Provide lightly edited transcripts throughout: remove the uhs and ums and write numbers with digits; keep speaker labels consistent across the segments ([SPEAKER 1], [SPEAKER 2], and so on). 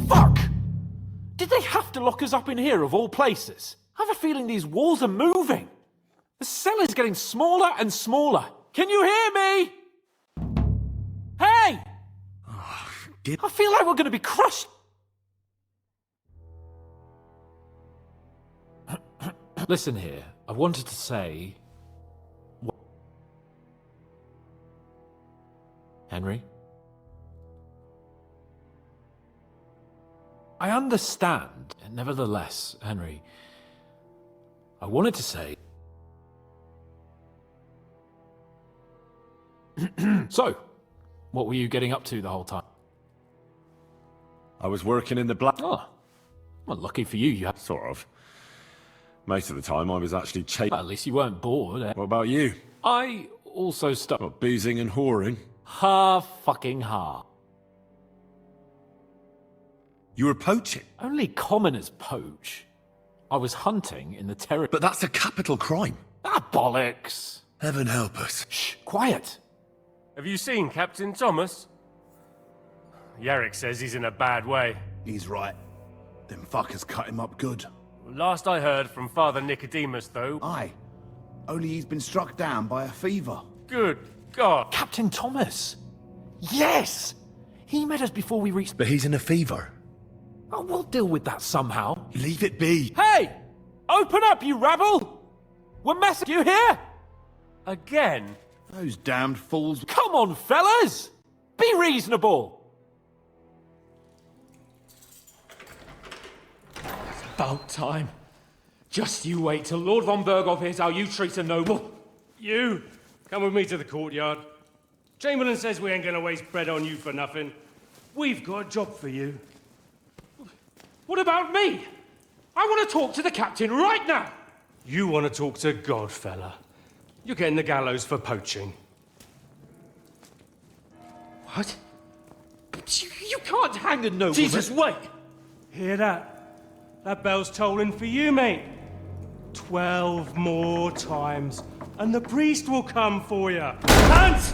[SPEAKER 1] Fuck! Did they have to lock us up in here of all places? I have a feeling these walls are moving. The cell is getting smaller and smaller. Can you hear me? Hey! I feel like we're going to be crushed. Listen here, I wanted to say... Henry? I understand. Nevertheless, Henry, I wanted to say... So, what were you getting up to the whole time?
[SPEAKER 2] I was working in the black...
[SPEAKER 1] Oh, well, lucky for you, you had...
[SPEAKER 2] Sort of. Most of the time I was actually chasing...
[SPEAKER 1] Well, at least you weren't bored, eh?
[SPEAKER 2] What about you?
[SPEAKER 1] I also stuck...
[SPEAKER 2] What, boozing and whoring?
[SPEAKER 1] Ha-fucking-ha.
[SPEAKER 2] You were poaching?
[SPEAKER 1] Only commoners poach. I was hunting in the territory...
[SPEAKER 2] But that's a capital crime.
[SPEAKER 1] Ah, bollocks!
[SPEAKER 2] Heaven help us.
[SPEAKER 1] Shh, quiet.
[SPEAKER 3] Have you seen Captain Thomas? Yarrick says he's in a bad way.
[SPEAKER 4] He's right. Them fuckers cut him up good.
[SPEAKER 3] Last I heard from Father Nicodemus, though...
[SPEAKER 4] Aye. Only he's been struck down by a fever.
[SPEAKER 3] Good God!
[SPEAKER 1] Captain Thomas! Yes! He met us before we reached...
[SPEAKER 2] But he's in a fever.
[SPEAKER 1] Oh, we'll deal with that somehow.
[SPEAKER 2] Leave it be.
[SPEAKER 1] Hey! Open up, you rabble! We're messing you here!
[SPEAKER 3] Again?
[SPEAKER 4] Those damned fools.
[SPEAKER 1] Come on, fellas! Be reasonable!
[SPEAKER 5] About time. Just you wait till Lord von Berghoff hears how you treat a noble.
[SPEAKER 3] You! Come with me to the courtyard. Chamberlain says we ain't gonna waste bread on you for nothing. We've got a job for you.
[SPEAKER 5] What about me? I want to talk to the captain right now.
[SPEAKER 3] You want to talk to God, fella. You're getting the gallows for poaching.
[SPEAKER 5] What? But you can't hang a nobleman.
[SPEAKER 3] Jesus, wait! Hear that? That bell's tolling for you, mate. 12 more times, and the priest will come for you. Hans!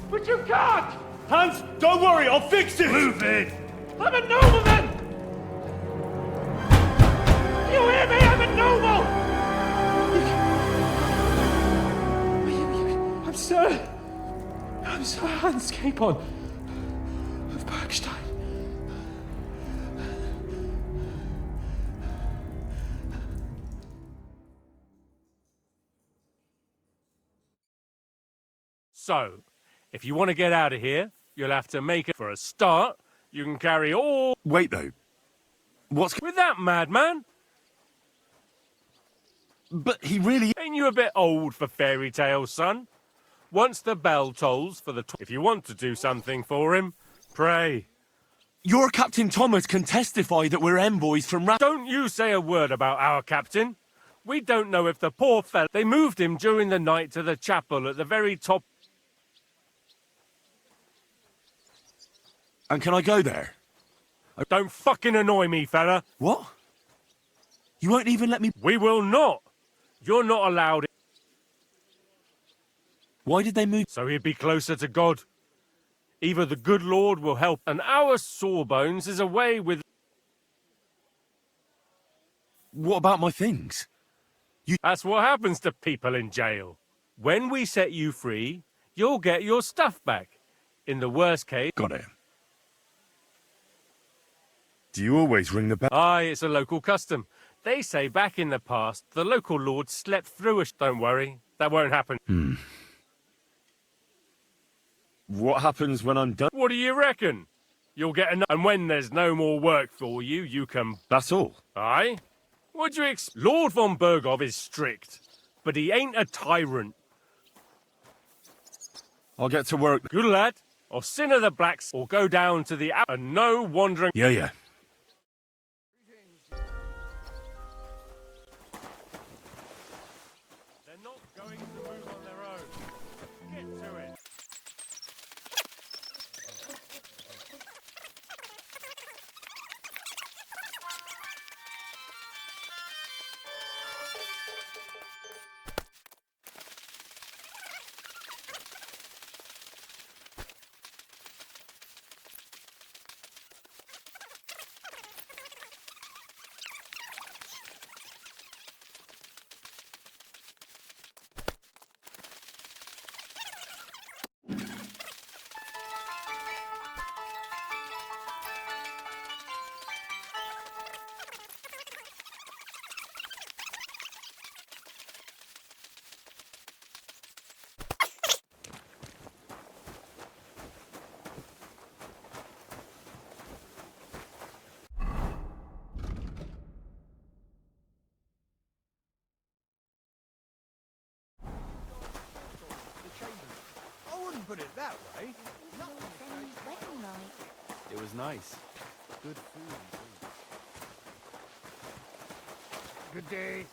[SPEAKER 5] But you can't!
[SPEAKER 3] Hans, don't worry, I'll fix it! Move it!
[SPEAKER 5] I'm a nobleman! You hear me? I'm a noble! I'm Sir Hans Capon of Bergstein.
[SPEAKER 3] So, if you want to get out of here, you'll have to make it. For a start, you can carry all...
[SPEAKER 2] Wait, though. What's...
[SPEAKER 3] With that, madman?
[SPEAKER 2] But he really...
[SPEAKER 3] Ain't you a bit old for fairy tales, son? Once the bell tolls for the... If you want to do something for him, pray.
[SPEAKER 2] Your Captain Thomas can testify that we're envoys from
[SPEAKER 3] Don't you say a word about our captain. We don't know if the poor fella... They moved him during the night to the chapel at the very top...
[SPEAKER 2] And can I go there?
[SPEAKER 3] Don't fucking annoy me, fella.
[SPEAKER 2] What? You won't even let me...
[SPEAKER 3] We will not. You're not allowed...
[SPEAKER 2] Why did they move...
[SPEAKER 3] So he'd be closer to God. Either the good Lord will help, and our sawbones is away with...
[SPEAKER 2] What about my things?
[SPEAKER 3] That's what happens to people in jail. When we set you free, you'll get your stuff back. In the worst case...
[SPEAKER 2] Got it. Do you always ring the bell?
[SPEAKER 3] Aye, it's a local custom. They say back in the past, the local lord slept through us. Don't worry, that won't happen.
[SPEAKER 2] What happens when I'm done?
[SPEAKER 3] What do you reckon? You'll get enough, and when there's no more work for you, you can...
[SPEAKER 2] That's all?
[SPEAKER 3] Aye? What do you Lord von Berghoff is strict, but he ain't a tyrant.
[SPEAKER 2] I'll get to work.
[SPEAKER 3] Good lad. Or sin of the blacks, or go down to the... And no wandering...
[SPEAKER 2] Yeah.
[SPEAKER 3] They're not going to move on their own. Get to it.
[SPEAKER 4] nice. Good food. Good day.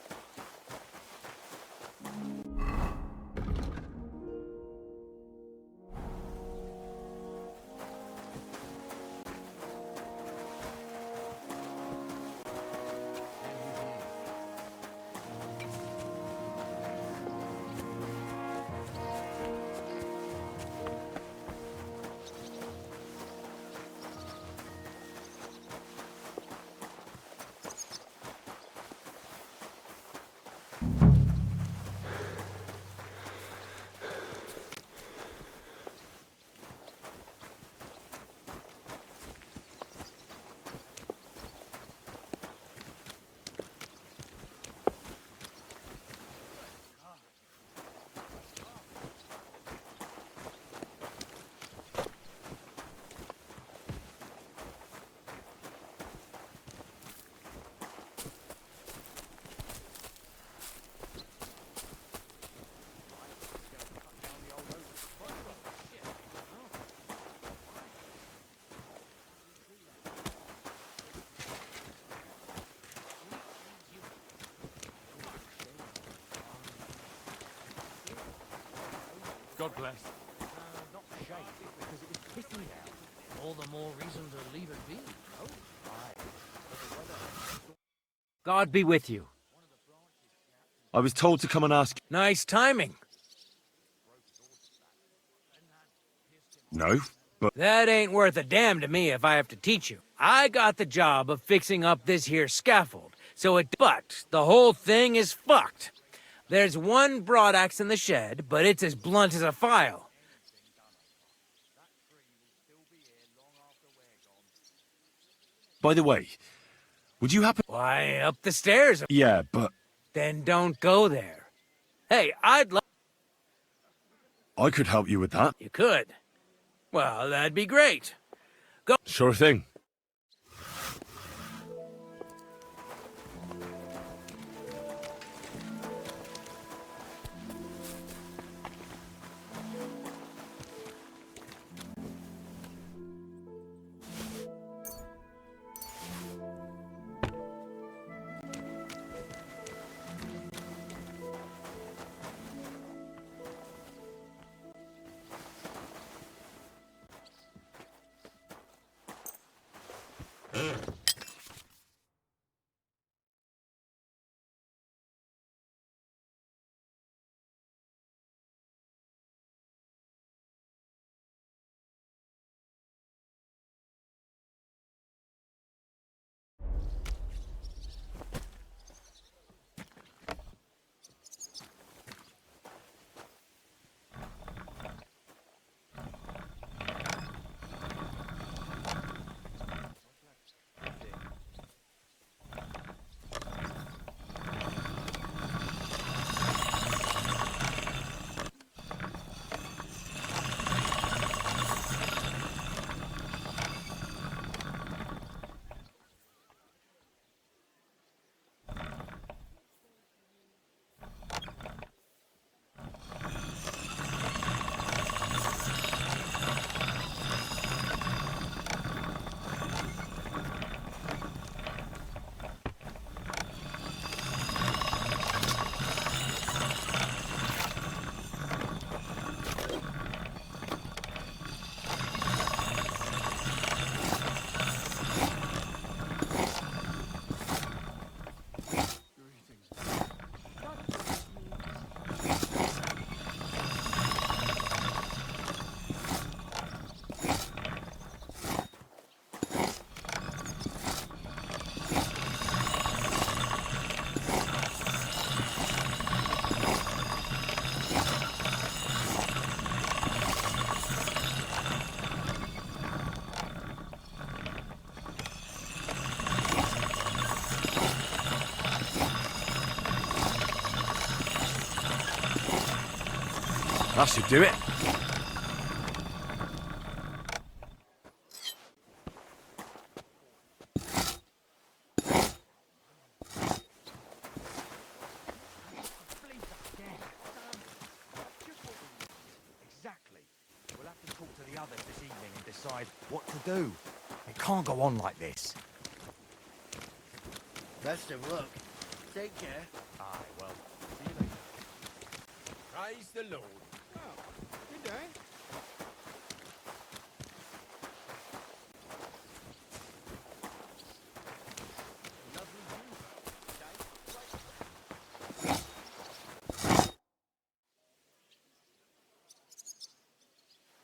[SPEAKER 2] God bless.
[SPEAKER 6] Not shake it because it was pissing down. All the more reason to leave it be. Oh, God be with you.
[SPEAKER 2] I was told to come and ask.
[SPEAKER 6] Nice timing.
[SPEAKER 2] No, but
[SPEAKER 6] That ain't worth a damn to me if I have to teach you. I got the job of fixing up this here scaffold, but the whole thing is fucked. There's one broadaxe in the shed, but it's as blunt as a file.
[SPEAKER 2] by the way, would you happen?
[SPEAKER 6] Why, up the stairs.
[SPEAKER 2] Yeah, but
[SPEAKER 6] Then don't go there. Hey,
[SPEAKER 2] I could help you with that.
[SPEAKER 6] You could. Well, that'd be great.
[SPEAKER 2] Sure thing. That should do it.
[SPEAKER 7] Exactly. We'll have to talk to the others this evening and decide what to do. can't go on like this.
[SPEAKER 8] Best of luck. Take care.
[SPEAKER 7] Aye, well, see you later. Praise the Lord.
[SPEAKER 8] Oh, good day.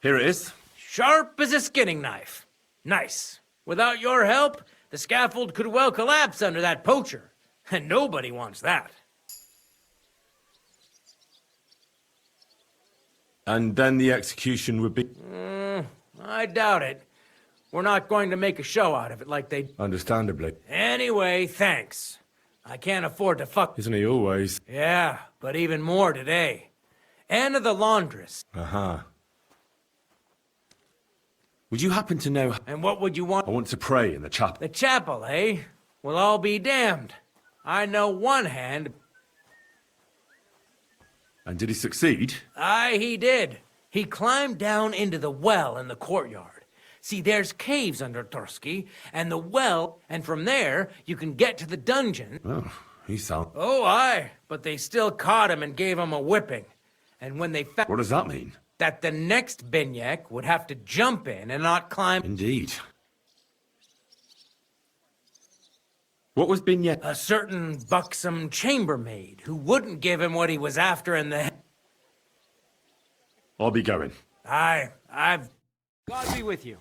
[SPEAKER 2] Here it is.
[SPEAKER 6] Sharp as a skinning knife. Nice. Without your help, the scaffold could well collapse under that poacher. And nobody wants that.
[SPEAKER 2] And then the execution would be...
[SPEAKER 6] I doubt it. We're not going to make a show out of it like they...
[SPEAKER 2] Understandably.
[SPEAKER 6] Anyway, thanks. I can't afford to fuck...
[SPEAKER 2] Isn't he always?
[SPEAKER 6] Yeah, but even more today. Anna the laundress.
[SPEAKER 2] Uh-huh. Would you happen to know...
[SPEAKER 6] And what would you want?
[SPEAKER 2] I want to pray in the chapel.
[SPEAKER 6] The chapel, eh? Well, I'll be damned. I know one hand.
[SPEAKER 2] And did he succeed?
[SPEAKER 6] Aye, he did. He climbed down into the well in the courtyard. See, there's caves under Torsky, and the well, and from there, you can get to the dungeon.
[SPEAKER 2] Oh, he sounds...
[SPEAKER 6] Oh, aye, but they still caught him and gave him a whipping. And when they found...
[SPEAKER 2] What does that mean?
[SPEAKER 6] That the next Binyek would have to jump in and not climb...
[SPEAKER 2] Indeed. What was Binyet?
[SPEAKER 6] A certain buxom chambermaid who wouldn't give him what he was after in the...
[SPEAKER 2] I'll be going.
[SPEAKER 6] Aye, I've...
[SPEAKER 5] God be with you.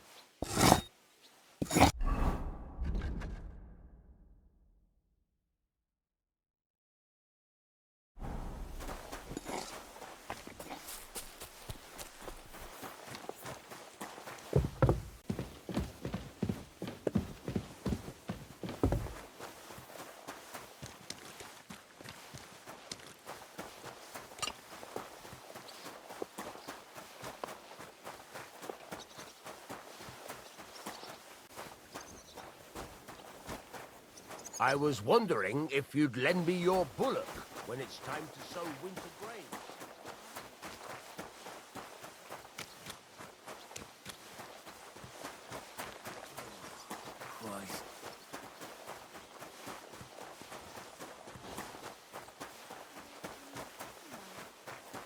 [SPEAKER 7] I was wondering if you'd lend me your bullock when it's time to sow winter grain.
[SPEAKER 8] Christ.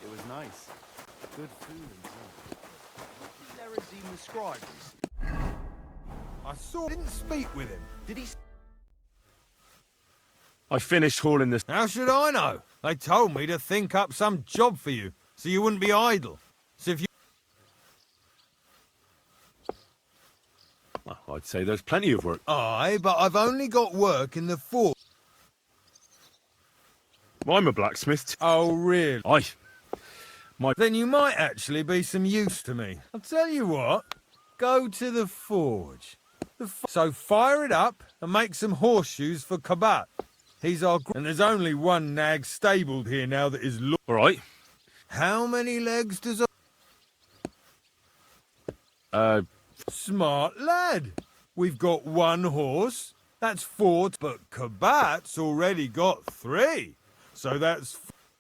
[SPEAKER 8] It was nice. Good food and drink.
[SPEAKER 7] There is even the scribes.
[SPEAKER 9] I didn't speak with him.
[SPEAKER 7] Did he...
[SPEAKER 2] I finished hauling this...
[SPEAKER 9] How should I know? They told me to think up some job for you, so you wouldn't be idle. So if you...
[SPEAKER 2] Well, I'd say there's plenty of work.
[SPEAKER 9] Aye, but I've only got work in the fort.
[SPEAKER 2] I'm a blacksmith.
[SPEAKER 9] Oh, really?
[SPEAKER 2] Aye.
[SPEAKER 9] Then you might actually be some use to me. I'll tell you what. Go to the forge. So fire it up and make some horseshoes for Kabat. He's our... And there's only one nag stabled here now that is...
[SPEAKER 2] All right.
[SPEAKER 9] How many legs does
[SPEAKER 2] a...
[SPEAKER 9] Smart lad. We've got one horse. That's 4, but Kabat's already got 3. So that's...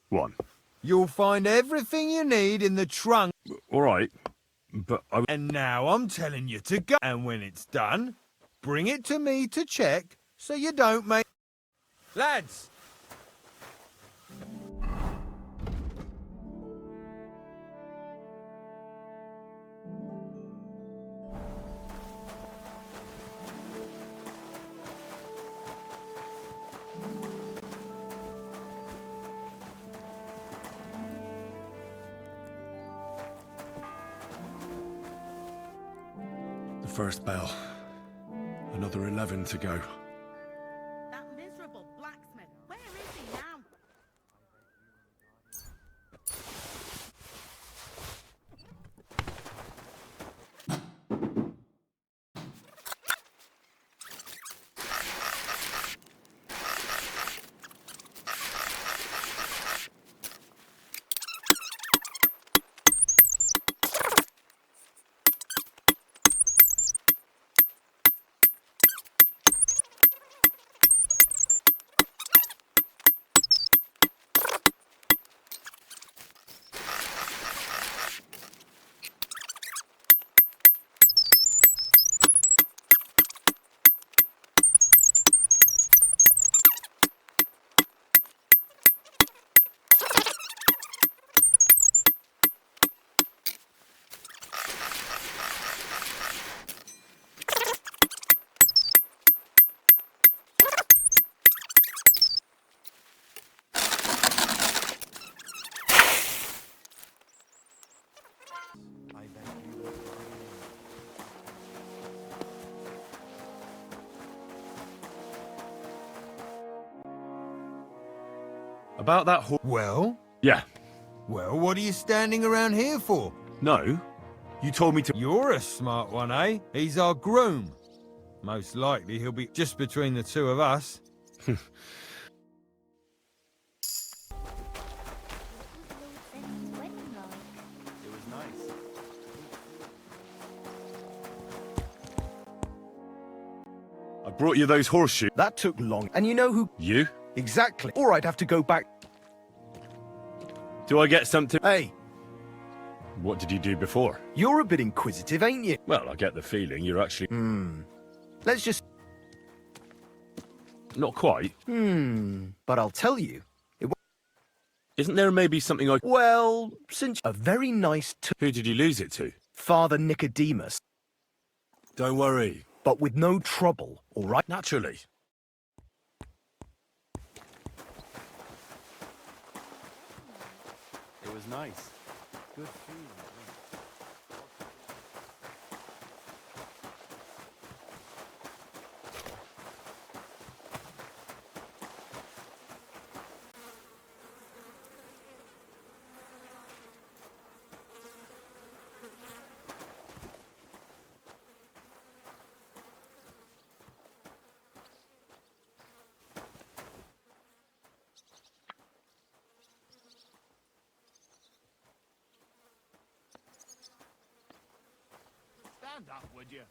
[SPEAKER 2] 1.
[SPEAKER 9] You'll find everything you need in the trunk.
[SPEAKER 2] All right. But I...
[SPEAKER 9] And now I'm telling you to go. And when it's done, bring it to me to check so you don't make... Lads!
[SPEAKER 2] The first bell. Another 11 to go.
[SPEAKER 10] That miserable blacksmith. Where is he now?
[SPEAKER 2] About that
[SPEAKER 9] Well?
[SPEAKER 2] Yeah.
[SPEAKER 9] Well, what are you standing around here for?
[SPEAKER 2] No. You told me to...
[SPEAKER 9] You're a smart one, eh? He's our groom. Most likely he'll be just between the two of us.
[SPEAKER 8] It was nice.
[SPEAKER 2] I brought you those horseshoes.
[SPEAKER 11] That took long. And you know who...
[SPEAKER 2] You?
[SPEAKER 11] Exactly. Or I'd have to go back...
[SPEAKER 2] Do I get something?
[SPEAKER 11] Hey,
[SPEAKER 2] What did you do before?
[SPEAKER 11] you're a bit inquisitive, ain't you?
[SPEAKER 2] Well, I get the feeling you're actually...
[SPEAKER 11] Let's just...
[SPEAKER 2] Not quite.
[SPEAKER 11] But I'll tell you.
[SPEAKER 2] Isn't there maybe something I...
[SPEAKER 11] Well, since... A very nice...
[SPEAKER 2] Who did you lose it to?
[SPEAKER 11] Father Nicodemus.
[SPEAKER 2] Don't worry.
[SPEAKER 11] But with no trouble, all right?
[SPEAKER 2] Naturally.
[SPEAKER 8] It was nice. Good food.
[SPEAKER 7] Stand up, would you?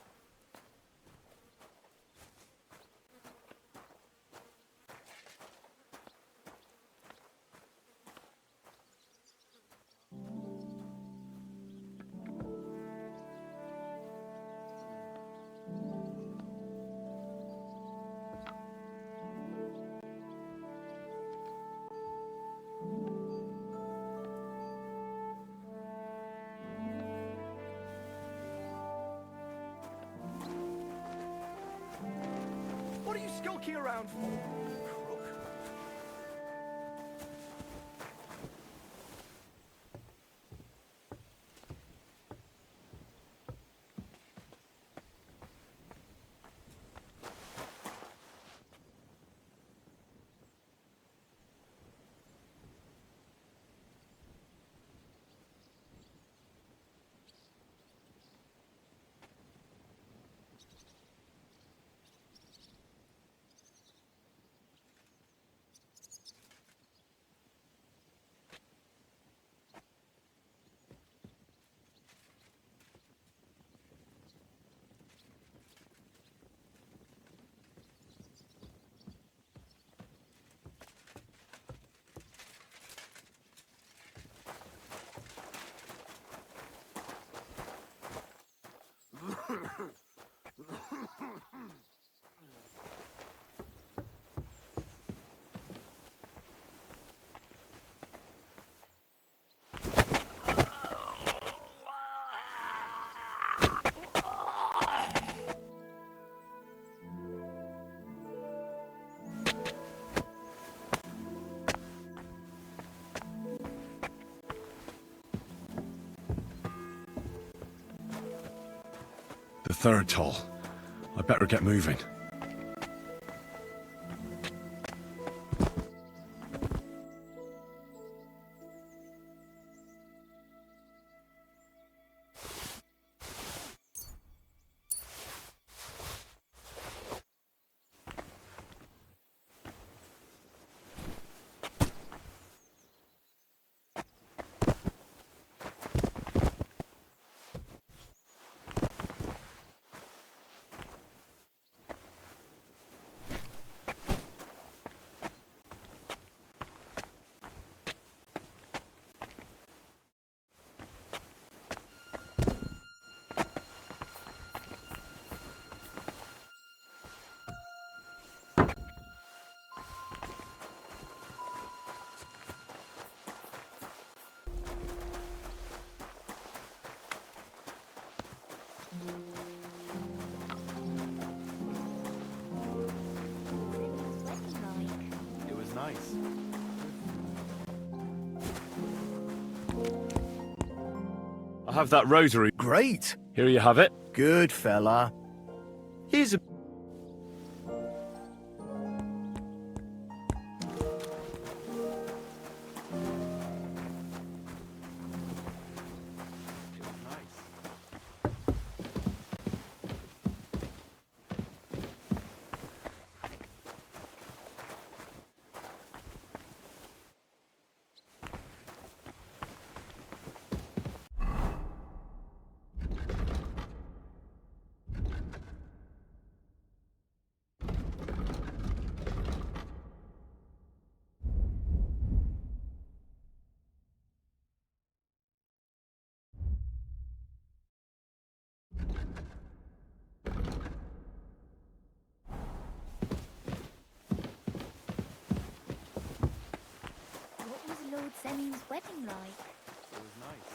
[SPEAKER 11] What are you skulking around for? Crook.
[SPEAKER 2] The third toll. I better get moving.
[SPEAKER 8] It was nice.
[SPEAKER 2] I have that rosary.
[SPEAKER 11] Great.
[SPEAKER 2] Here you have it.
[SPEAKER 11] Good fella. Here's a...
[SPEAKER 12] Queen's wedding like?
[SPEAKER 8] It was nice.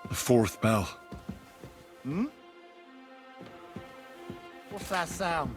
[SPEAKER 2] The fourth bell.
[SPEAKER 7] Hmm? What's that sound?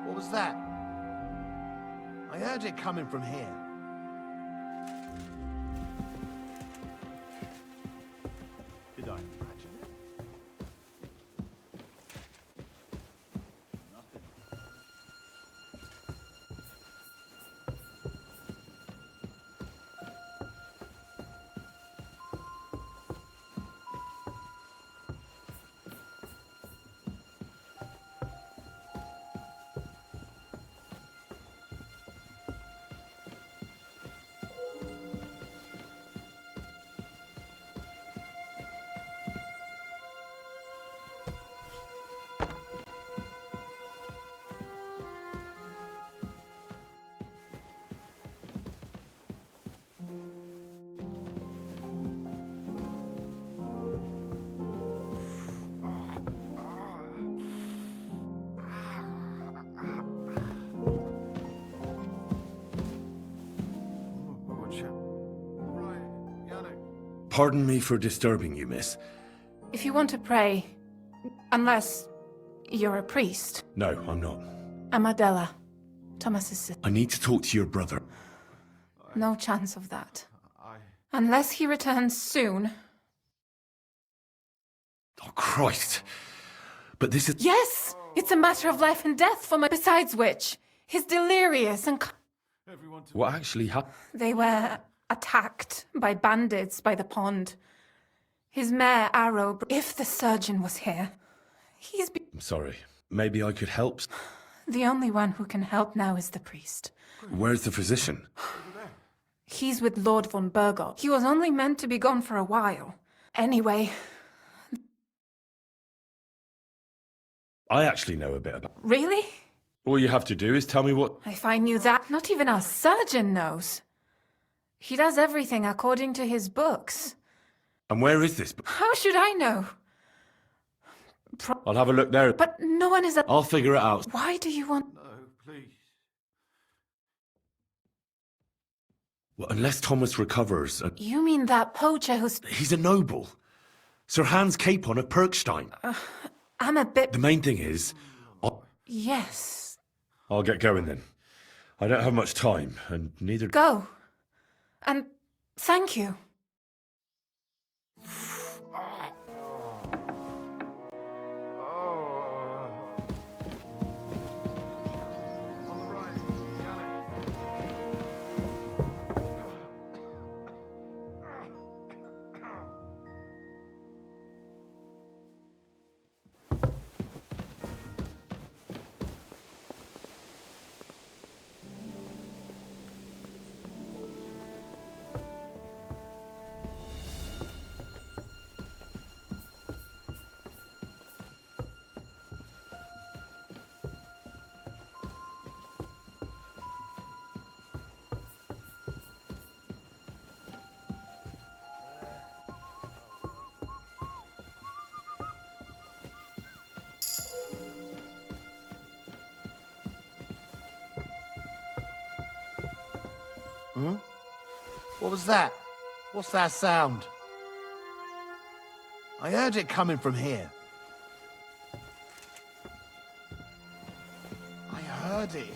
[SPEAKER 7] What was that? I heard it coming from here.
[SPEAKER 8] Did I imagine it? Nothing.
[SPEAKER 2] Pardon me for disturbing you, miss.
[SPEAKER 13] If you want to pray, unless you're a priest.
[SPEAKER 2] No, I'm not.
[SPEAKER 13] I'm Adela, Thomas's sister.
[SPEAKER 2] I need to talk to your brother.
[SPEAKER 13] No chance of that. Unless he returns soon.
[SPEAKER 2] Oh, Christ. But this is...
[SPEAKER 13] Yes! It's a matter of life and death for my... Besides which, he's delirious and...
[SPEAKER 2] What actually happened?
[SPEAKER 13] They were attacked by bandits by the pond. His mare, Arrow... If the surgeon was here, he's...
[SPEAKER 2] I'm sorry. Maybe I could help.
[SPEAKER 13] The only one who can help now is the priest.
[SPEAKER 2] Where's the physician?
[SPEAKER 13] He's with Lord von Burgov. He was only meant to be gone for a while. Anyway...
[SPEAKER 2] I actually know a bit about...
[SPEAKER 13] Really?
[SPEAKER 2] All you have to do is tell me what...
[SPEAKER 13] If I knew that, not even our surgeon knows. He does everything according to his books.
[SPEAKER 2] And where is this?
[SPEAKER 13] How should I know?
[SPEAKER 2] I'll have a look there.
[SPEAKER 13] But no one is...
[SPEAKER 2] I'll figure it out.
[SPEAKER 13] Why do you want...
[SPEAKER 1] No, please.
[SPEAKER 2] Well, unless Thomas recovers...
[SPEAKER 13] You mean that poacher who's...
[SPEAKER 2] He's a noble. Sir Hans Capon of Perkstein.
[SPEAKER 13] I'm a bit...
[SPEAKER 2] The main thing is...
[SPEAKER 13] Yes.
[SPEAKER 2] I'll get going then. I don't have much time, and neither...
[SPEAKER 13] Go. And thank you.
[SPEAKER 7] Huh? What was that? What's that sound? I heard it coming from here. I heard it here.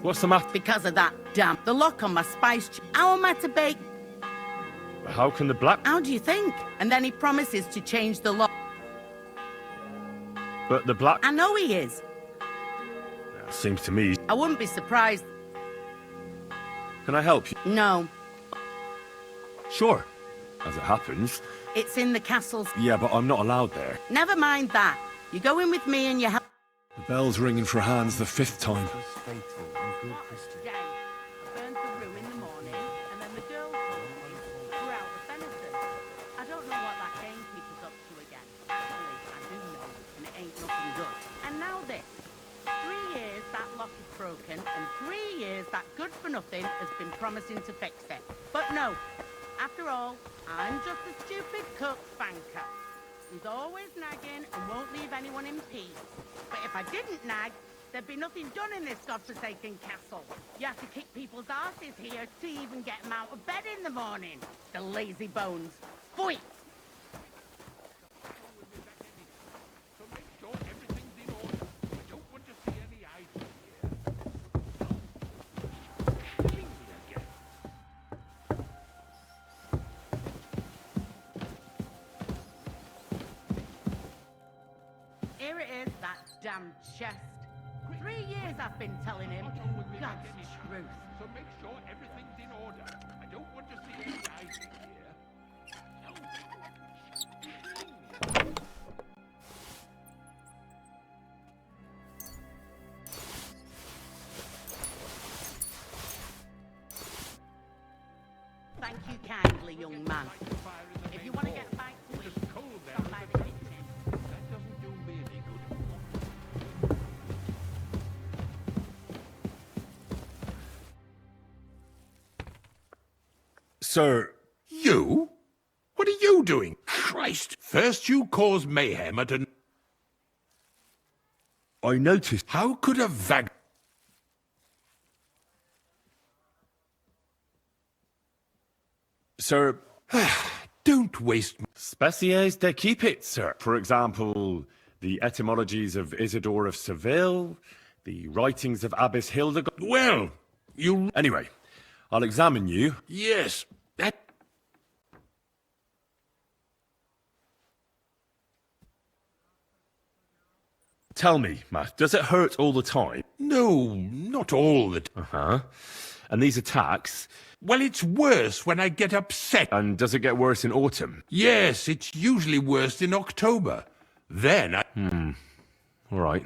[SPEAKER 2] What's the matter?
[SPEAKER 10] Because of that damn... The lock on my spice... How am I to bake...
[SPEAKER 2] How can the black...
[SPEAKER 10] How do you think? And then he promises to change the lock.
[SPEAKER 2] But the black...
[SPEAKER 10] I know he is.
[SPEAKER 2] Seems to me...
[SPEAKER 10] I wouldn't be surprised.
[SPEAKER 2] Can I help you?
[SPEAKER 10] No.
[SPEAKER 2] Sure. As it happens.
[SPEAKER 10] It's in the castle's...
[SPEAKER 2] Yeah, but I'm not allowed there.
[SPEAKER 10] Never mind that. You go in with me and you help...
[SPEAKER 2] The bell's ringing for Hans the 5th time.
[SPEAKER 11] Faithful and good Christian.
[SPEAKER 10] Day. Burned the room in the morning, and then the girls told me we're out of venison. I don't know what that gamekeeper's up to again. Actually, I do know, and it ain't looking good. And now this. 3 years that lock is broken, and 3 years that good-for-nothing has been promising to fix it. But no. After all, I'm just a stupid cook spanker. He's always nagging and won't leave anyone in peace. But if I didn't nag, there'd be nothing done in this godforsaken castle. You have to kick people's asses here to even get them out of bed in the morning. The lazy bones. Pfui!
[SPEAKER 7] So make sure everything's in order. I don't want to see any idle here. Killing me again.
[SPEAKER 10] Here it is, that damn chest. 3 years I've been telling him. God's truth.
[SPEAKER 7] So make sure everything's in order. I don't want to see any idle here.
[SPEAKER 10] Thank you kindly, young man. If you want to get a bite to eat, stop by the kitchen.
[SPEAKER 7] That doesn't do me any good.
[SPEAKER 2] Sir,
[SPEAKER 12] You? What are you doing? Christ! First you cause mayhem at an...
[SPEAKER 2] I noticed...
[SPEAKER 12] How could a vag...
[SPEAKER 2] Sir,
[SPEAKER 12] Don't waste...
[SPEAKER 2] species they keep it, sir. For example, the etymologies of Isidore of Seville, the writings of Abbess Hildegard.
[SPEAKER 12] Well, you...
[SPEAKER 2] Anyway, I'll examine you.
[SPEAKER 12] Yes, that...
[SPEAKER 2] Tell me, Matt, does it hurt all the time?
[SPEAKER 12] No, not all the time.
[SPEAKER 2] Uh-huh. And these attacks?
[SPEAKER 12] Well, it's worse when I get upset.
[SPEAKER 2] And does it get worse in autumn?
[SPEAKER 12] Yes, it's usually worse in October. Then I...
[SPEAKER 2] All right.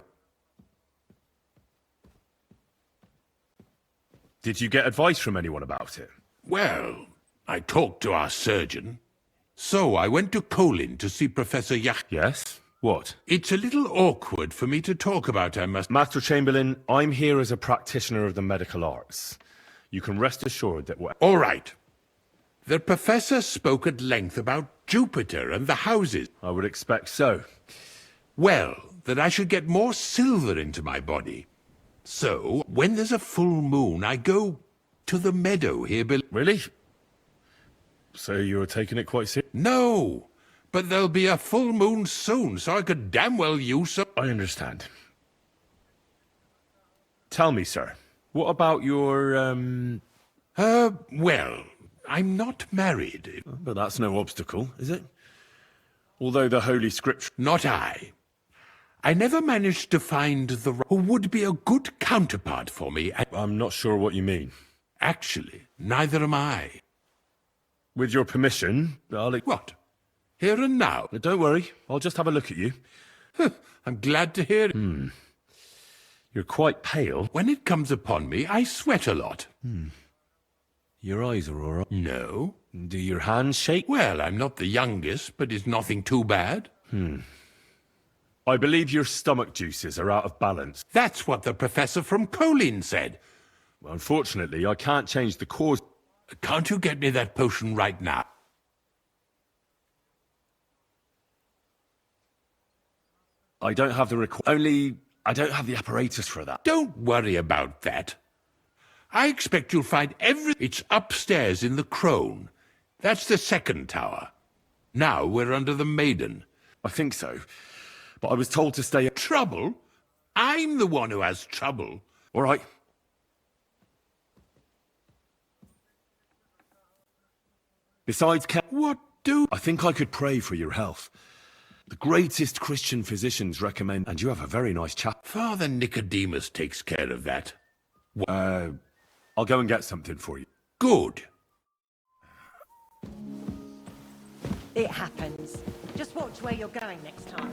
[SPEAKER 2] Did you get advice from anyone about it?
[SPEAKER 12] Well, I talked to our surgeon. So I went to Colin to see Professor Yach...
[SPEAKER 2] Yes? What?
[SPEAKER 12] It's a little awkward for me to talk about, I must...
[SPEAKER 2] Master Chamberlain, I'm here as a practitioner of the medical arts. You can rest assured that...
[SPEAKER 12] All right. The professor spoke at length about Jupiter and the houses.
[SPEAKER 2] I would expect so.
[SPEAKER 12] Well, that I should get more silver into my body. So, when there's a full moon, I go to the meadow here below.
[SPEAKER 2] Really? So you're taking it quite seriously?
[SPEAKER 12] No, but there'll be a full moon soon, so I could damn well use some...
[SPEAKER 2] I understand. Tell me, sir, what about your,
[SPEAKER 12] well, I'm not married.
[SPEAKER 2] But that's no obstacle, is it? Although the Holy Scripture...
[SPEAKER 12] Not I. I never managed to find the... who would be a good counterpart for me.
[SPEAKER 2] I'm not sure what you mean.
[SPEAKER 12] Actually, neither am I.
[SPEAKER 2] With your permission, I'll...
[SPEAKER 12] What? Here and now?
[SPEAKER 2] Don't worry, I'll just have a look at you.
[SPEAKER 12] I'm glad to hear it.
[SPEAKER 2] You're quite pale.
[SPEAKER 12] When it comes upon me, I sweat a lot.
[SPEAKER 2] Your eyes are all right.
[SPEAKER 12] No.
[SPEAKER 2] Do your hands shake?
[SPEAKER 12] Well, I'm not the youngest, but it's nothing too bad.
[SPEAKER 2] I believe your stomach juices are out of balance.
[SPEAKER 12] That's what the professor from Colin said.
[SPEAKER 2] Well, unfortunately, I can't change the cause.
[SPEAKER 12] Can't you get me that potion right now?
[SPEAKER 2] I don't have the only I don't have the apparatus for that.
[SPEAKER 12] Don't worry about that. I expect you'll find It's upstairs in the Crone. That's the second tower. Now we're under the Maiden.
[SPEAKER 2] I think so. But I was told to stay...
[SPEAKER 12] Trouble? I'm the one who has trouble.
[SPEAKER 2] All right. Besides,
[SPEAKER 12] what do...
[SPEAKER 2] I think I could pray for your health. The greatest Christian physicians recommend... And you have a very nice chap.
[SPEAKER 12] Father Nicodemus takes care of that.
[SPEAKER 2] I'll go and get something for you.
[SPEAKER 12] Good.
[SPEAKER 14] It happens. Just watch where you're going next time.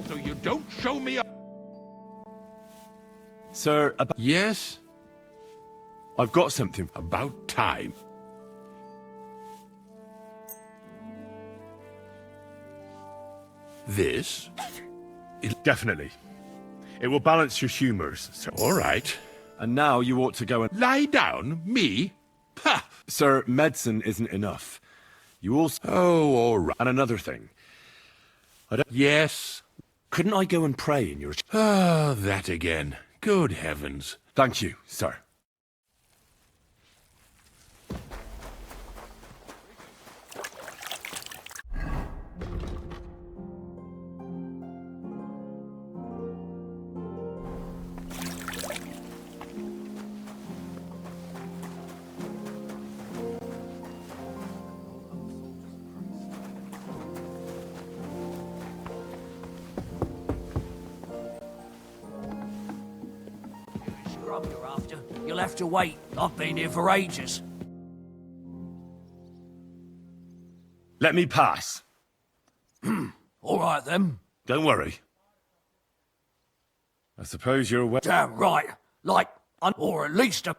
[SPEAKER 12] So you don't show me up.
[SPEAKER 2] Sir,
[SPEAKER 12] Yes?
[SPEAKER 2] I've got something.
[SPEAKER 12] About time. This?
[SPEAKER 2] Definitely. It will balance your humours, sir.
[SPEAKER 12] All right.
[SPEAKER 2] And now you ought to go and...
[SPEAKER 12] Lie down? Me? Ha!
[SPEAKER 2] Sir, medicine isn't enough. You also...
[SPEAKER 12] Oh, all right.
[SPEAKER 2] And another thing.
[SPEAKER 12] Yes.
[SPEAKER 2] Couldn't I go and pray in your...
[SPEAKER 12] Ah, that again. Good heavens.
[SPEAKER 2] Thank you, sir.
[SPEAKER 7] Scrub you're after. You'll have to wait. I've been here for ages.
[SPEAKER 2] Let me pass.
[SPEAKER 7] All right, then.
[SPEAKER 2] Don't worry. I suppose you're aware...
[SPEAKER 7] Damn right. Like, or at least a...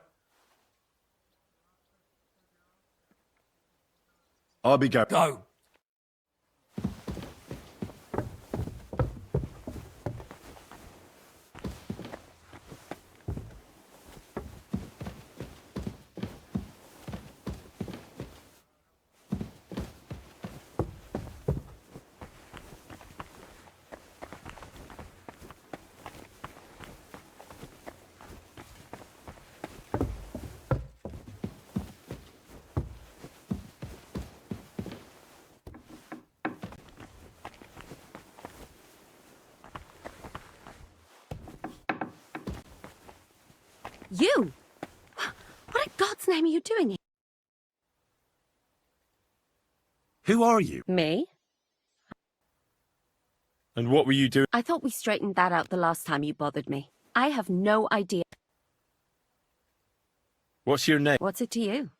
[SPEAKER 2] I'll be going.
[SPEAKER 7] Go.
[SPEAKER 15] You? What in God's name are you doing here?
[SPEAKER 2] Who are you?
[SPEAKER 15] Me?
[SPEAKER 2] And what were you doing?
[SPEAKER 15] I thought we straightened that out the last time you bothered me. I have no idea.
[SPEAKER 2] What's your name?
[SPEAKER 15] What's it to you?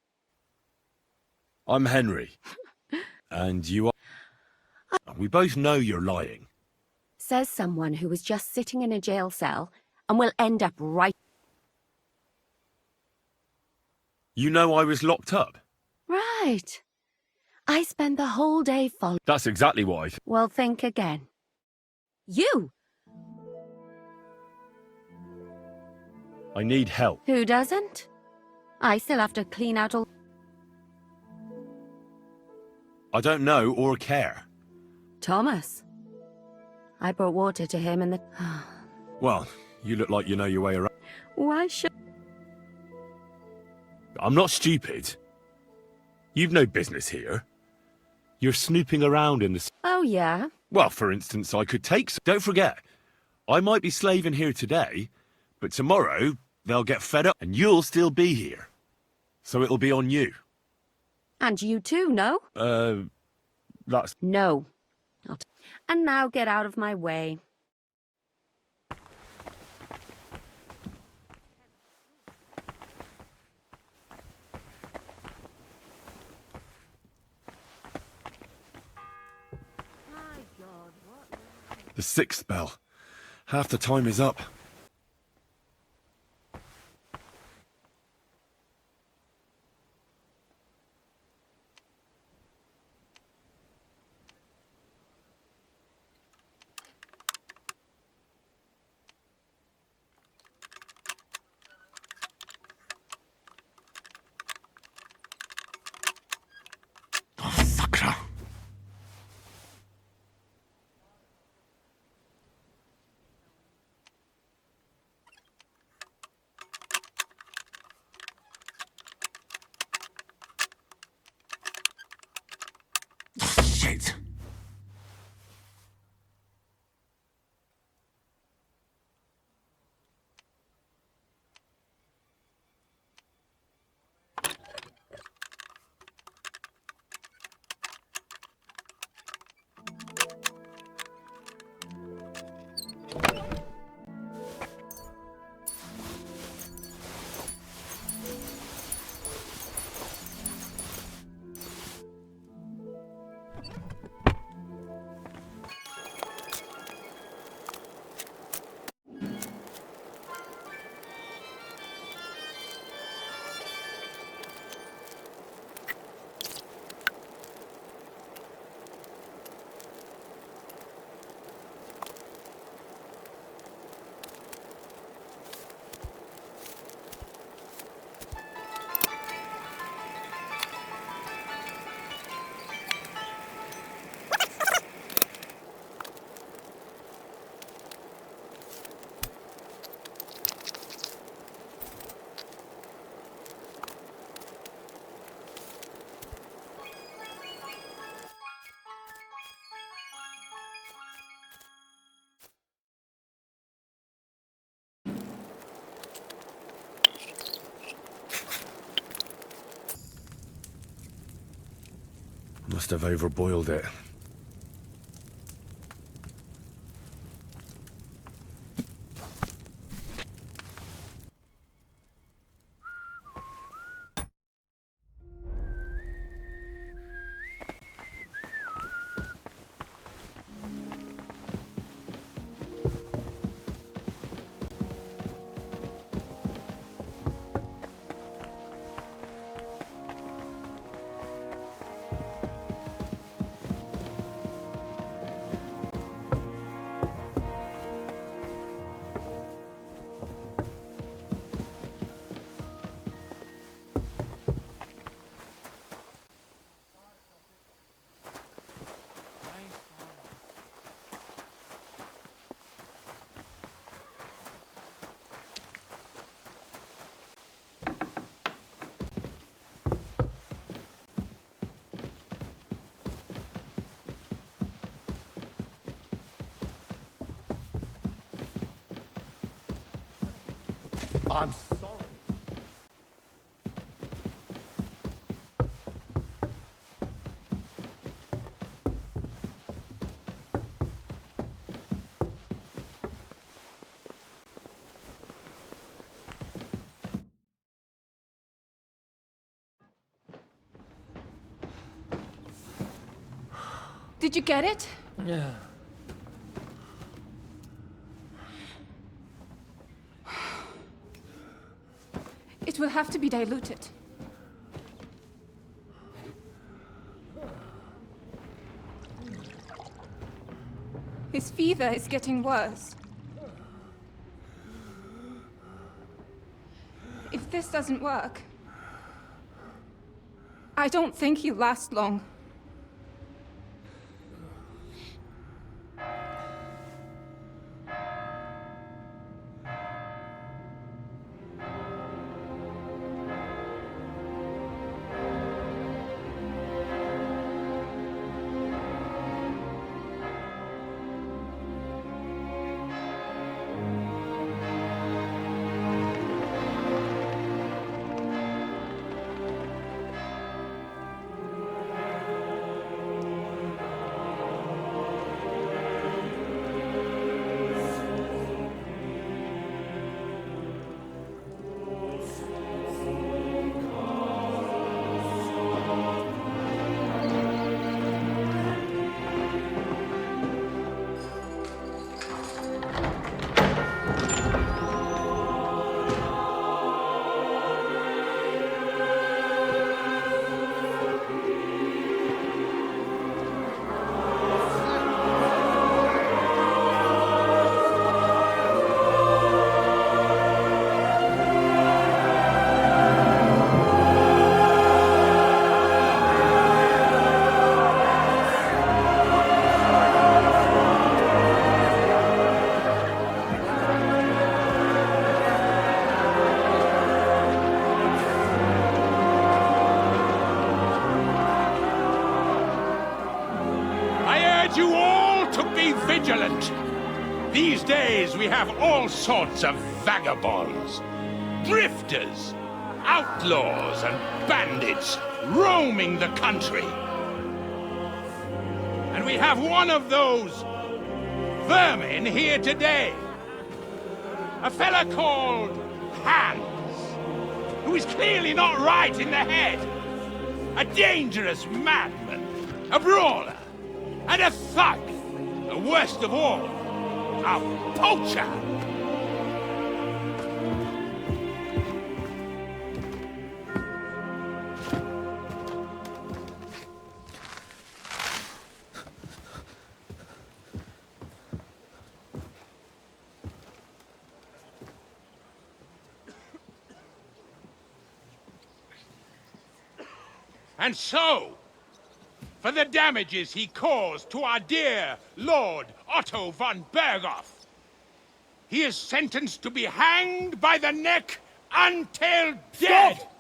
[SPEAKER 2] I'm Henry. And you are... We both know you're lying.
[SPEAKER 15] Says someone who was just sitting in a jail cell and will end up right...
[SPEAKER 2] You know I was locked up.
[SPEAKER 15] Right. I spent the whole day following...
[SPEAKER 2] That's exactly what I...
[SPEAKER 15] Well, think again. You!
[SPEAKER 2] I need help.
[SPEAKER 15] Who doesn't? I still have to clean out all...
[SPEAKER 2] I don't know or care.
[SPEAKER 15] Thomas. I brought water to him and the...
[SPEAKER 2] Well, you look like you know your way around.
[SPEAKER 15] Why should...
[SPEAKER 2] I'm not stupid. You've no business here. You're snooping around in the...
[SPEAKER 15] Oh, yeah?
[SPEAKER 2] Well, for instance, I could take... Don't forget, I might be slaving here today, but tomorrow they'll get fed up and you'll still be here. So it'll be on you.
[SPEAKER 15] And you too, no?
[SPEAKER 2] That's...
[SPEAKER 15] No. Not. And now get out of my way.
[SPEAKER 2] The 6th bell. Half the time is up. Must have overboiled it.
[SPEAKER 11] I'm sorry.
[SPEAKER 13] Did you get it?
[SPEAKER 5] Yeah.
[SPEAKER 13] It will have to be diluted. His fever is getting worse. If this doesn't work, I don't think he'll last long.
[SPEAKER 12] You all to be vigilant. These days we have all sorts of vagabonds, drifters, outlaws and bandits roaming the country. And we have one of those vermin here today. A fella called Hans, who is clearly not right in the head. A dangerous madman, a brawler, and a thug, the worst of all, a poacher. And so, for the damages he caused to our dear Lord Otto von Berghoff, he is sentenced to be hanged by the neck until dead!
[SPEAKER 3] Stop!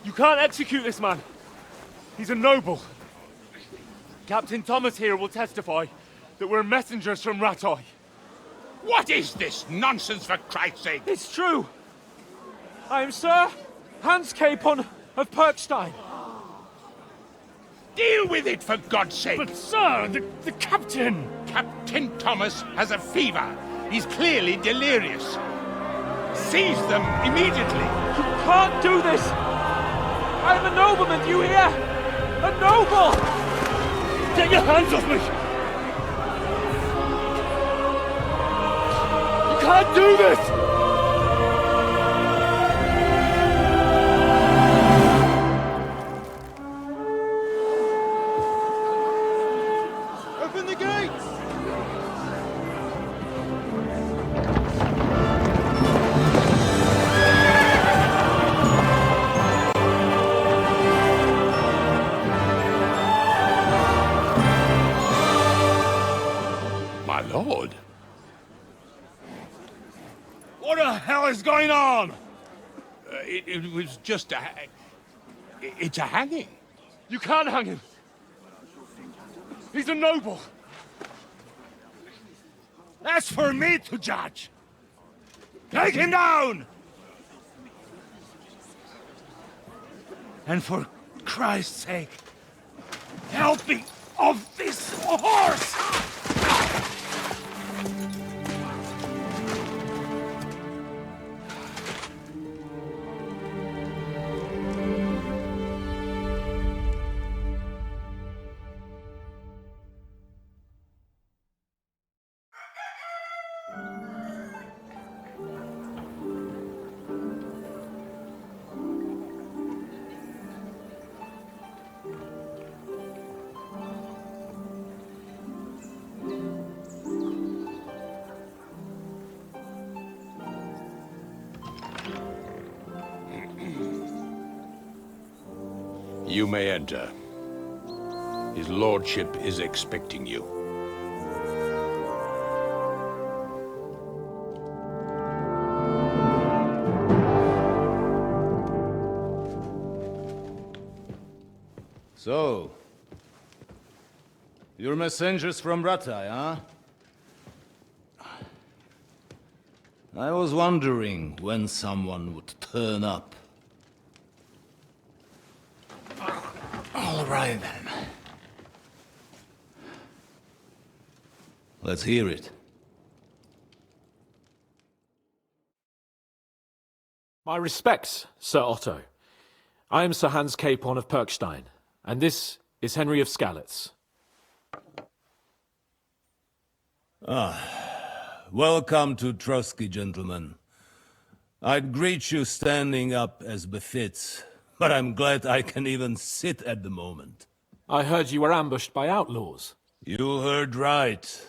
[SPEAKER 3] You can't execute this man. He's a noble. Captain Thomas here will testify that we're messengers from Ratoi.
[SPEAKER 12] What is this nonsense, for Christ's sake?
[SPEAKER 1] It's true. I am Sir Hans Capon of Perkstein.
[SPEAKER 12] Deal with it, for God's sake!
[SPEAKER 3] But, sir, the captain...
[SPEAKER 12] Captain Thomas has a fever. He's clearly delirious. Seize them immediately.
[SPEAKER 1] You can't do this! I'm a nobleman, do you hear? A noble!
[SPEAKER 3] Get your hands off me! You can't do this!
[SPEAKER 9] Open the gates!
[SPEAKER 12] My lord.
[SPEAKER 3] What the hell is going on?
[SPEAKER 12] It was just a... It's a hanging.
[SPEAKER 3] You can't hang him. He's a noble. That's for me to judge. Take him down! And for Christ's sake, help me off this horse!
[SPEAKER 12] You may enter. His lordship is expecting you.
[SPEAKER 8] So, you're messengers from Ratai, huh? I was wondering when someone would turn up. All right, then. Let's hear it.
[SPEAKER 1] My respects, Sir Otto. I am Sir Hans Capon of Perkstein, and this is Henry of Skalitz.
[SPEAKER 8] Welcome to Trotsky, gentlemen. I'd greet you standing up as befits, but I'm glad I can even sit at the moment.
[SPEAKER 1] I heard you were ambushed by outlaws.
[SPEAKER 8] You heard right.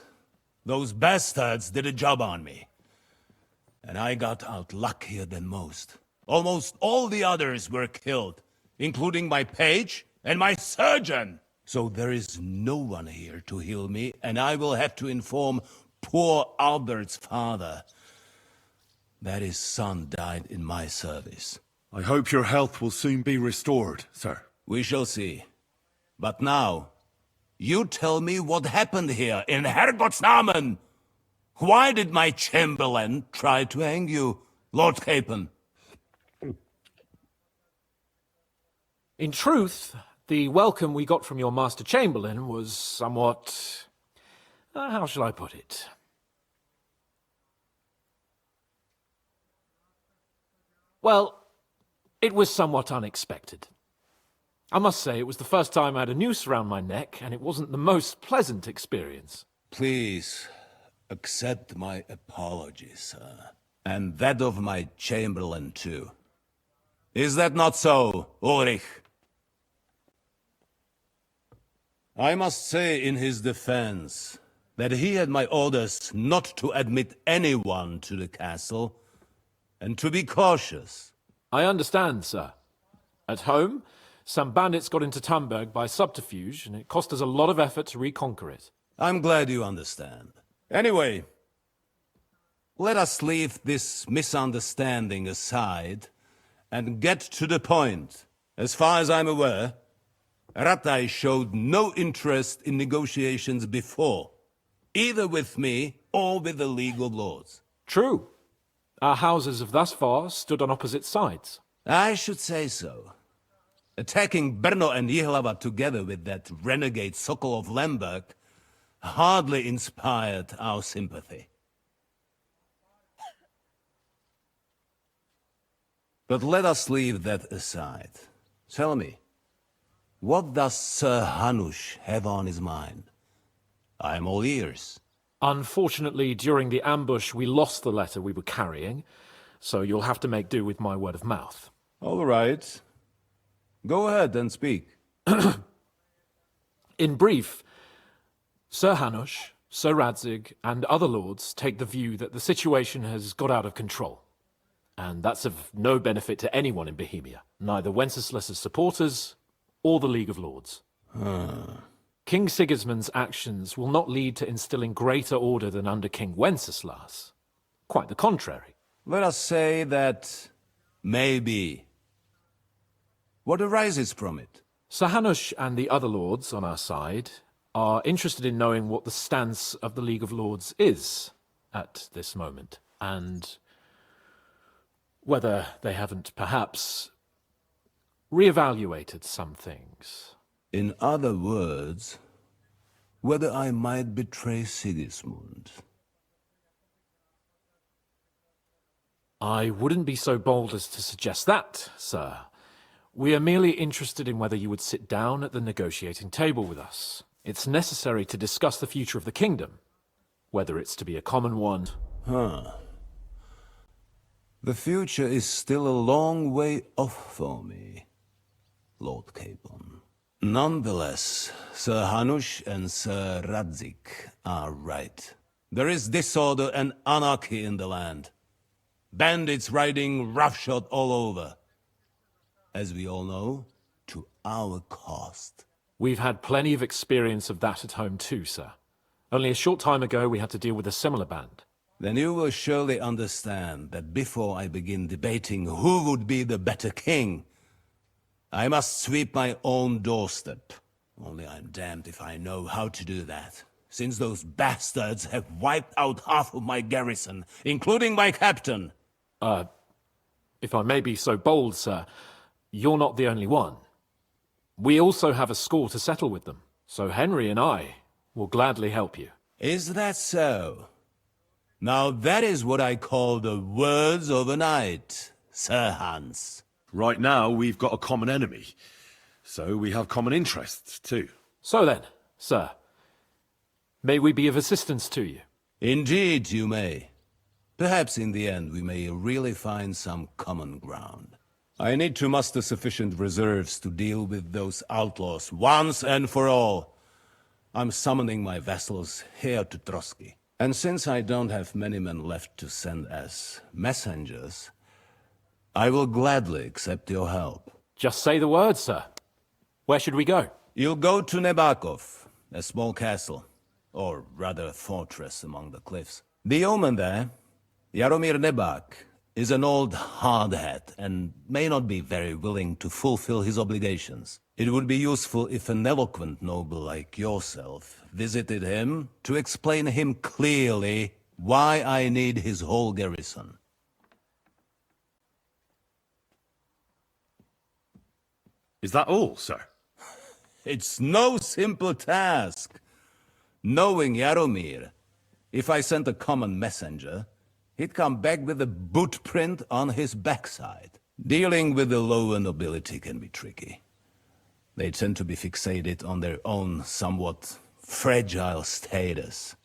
[SPEAKER 8] Those bastards did a job on me. And I got out luckier than most. Almost all the others were killed, including my page and my surgeon. So there is no one here to heal me, and I will have to inform poor Albert's father that his son died in my service.
[SPEAKER 2] I hope your health will soon be restored, sir.
[SPEAKER 8] We shall see. But now, you tell me what happened here in Herrgottsnamen. Why did my chamberlain try to hang you, Lord Capon?
[SPEAKER 1] In truth, the welcome we got from your Master Chamberlain was somewhat... how shall I put it? Well, it was somewhat unexpected. I must say, it was the first time I had a noose around my neck, and it wasn't the most pleasant experience.
[SPEAKER 8] Please, accept my apologies, sir. And that of my chamberlain, too. Is that not so, Ulrich? I must say in his defense that he had my orders not to admit anyone to the castle, and to be cautious.
[SPEAKER 1] I understand, sir. At home, some bandits got into Tamberg by subterfuge, and it cost us a lot of effort to reconquer it.
[SPEAKER 8] I'm glad you understand. Anyway, let us leave this misunderstanding aside and get to the point. As far as I'm aware, Ratai showed no interest in negotiations before, either with me or with the League of Lords.
[SPEAKER 1] True. Our houses have thus far stood on opposite sides.
[SPEAKER 8] I should say so. Attacking Brno and Jihlava together with that renegade Sokol of Lemberg hardly inspired our sympathy. But let us leave that aside. Tell me, what does Sir Hanush have on his mind? I am all ears.
[SPEAKER 1] Unfortunately, during the ambush, we lost the letter we were carrying, so you'll have to make do with my word of mouth.
[SPEAKER 8] All right. Go ahead and speak.
[SPEAKER 1] In brief, Sir Hanush, Sir Radzig, and other lords take the view that the situation has got out of control. And that's of no benefit to anyone in Bohemia, neither Wenceslas's supporters or the League of Lords. King Sigismund's actions will not lead to instilling greater order than under King Wenceslas. Quite the contrary.
[SPEAKER 8] Let us say that maybe. What arises from it?
[SPEAKER 1] Sir Hanush and the other lords on our side are interested in knowing what the stance of the League of Lords is at this moment, and whether they haven't perhaps reevaluated some things.
[SPEAKER 8] In other words, whether I might betray Sigismund.
[SPEAKER 1] I wouldn't be so bold as to suggest that, sir. We are merely interested in whether you would sit down at the negotiating table with us. It's necessary to discuss the future of the kingdom, whether it's to be a common one.
[SPEAKER 8] The future is still a long way off for me, Lord Capon. Nonetheless, Sir Hanush and Sir Radzig are right. There is disorder and anarchy in the land. Bandits riding roughshod all over. As we all know, to our cost.
[SPEAKER 1] We've had plenty of experience of that at home too, sir. Only a short time ago we had to deal with a similar band.
[SPEAKER 8] Then you will surely understand that before I begin debating who would be the better king, I must sweep my own doorstep. Only I'm damned if I know how to do that, since those bastards have wiped out half of my garrison, including my captain.
[SPEAKER 1] If I may be so bold, sir, you're not the only one. We also have a score to settle with them, so Henry and I will gladly help you.
[SPEAKER 8] Is that so? Now that is what I call the words of a knight, Sir Hans.
[SPEAKER 2] Right now, we've got a common enemy, so we have common interests too.
[SPEAKER 1] So then, sir, may we be of assistance to you?
[SPEAKER 8] Indeed, you may. Perhaps in the end we may really find some common ground. I need to muster sufficient reserves to deal with those outlaws once and for all. I'm summoning my vassals here to Trotsky. And since I don't have many men left to send as messengers, I will gladly accept your help.
[SPEAKER 1] Just say the word, sir. Where should we go?
[SPEAKER 8] You'll go to Nebakov, a small castle, or rather a fortress among the cliffs. The yeoman there, Jaromir Nebak, is an old hardhat and may not be very willing to fulfill his obligations. It would be useful if an eloquent noble like yourself visited him to explain him clearly why I need his whole garrison.
[SPEAKER 2] Is that all, sir?
[SPEAKER 8] It's no simple task. Knowing Jaromir, if I sent a common messenger, he'd come back with a boot print on his backside. Dealing with the lower nobility can be tricky. They tend to be fixated on their own somewhat fragile status.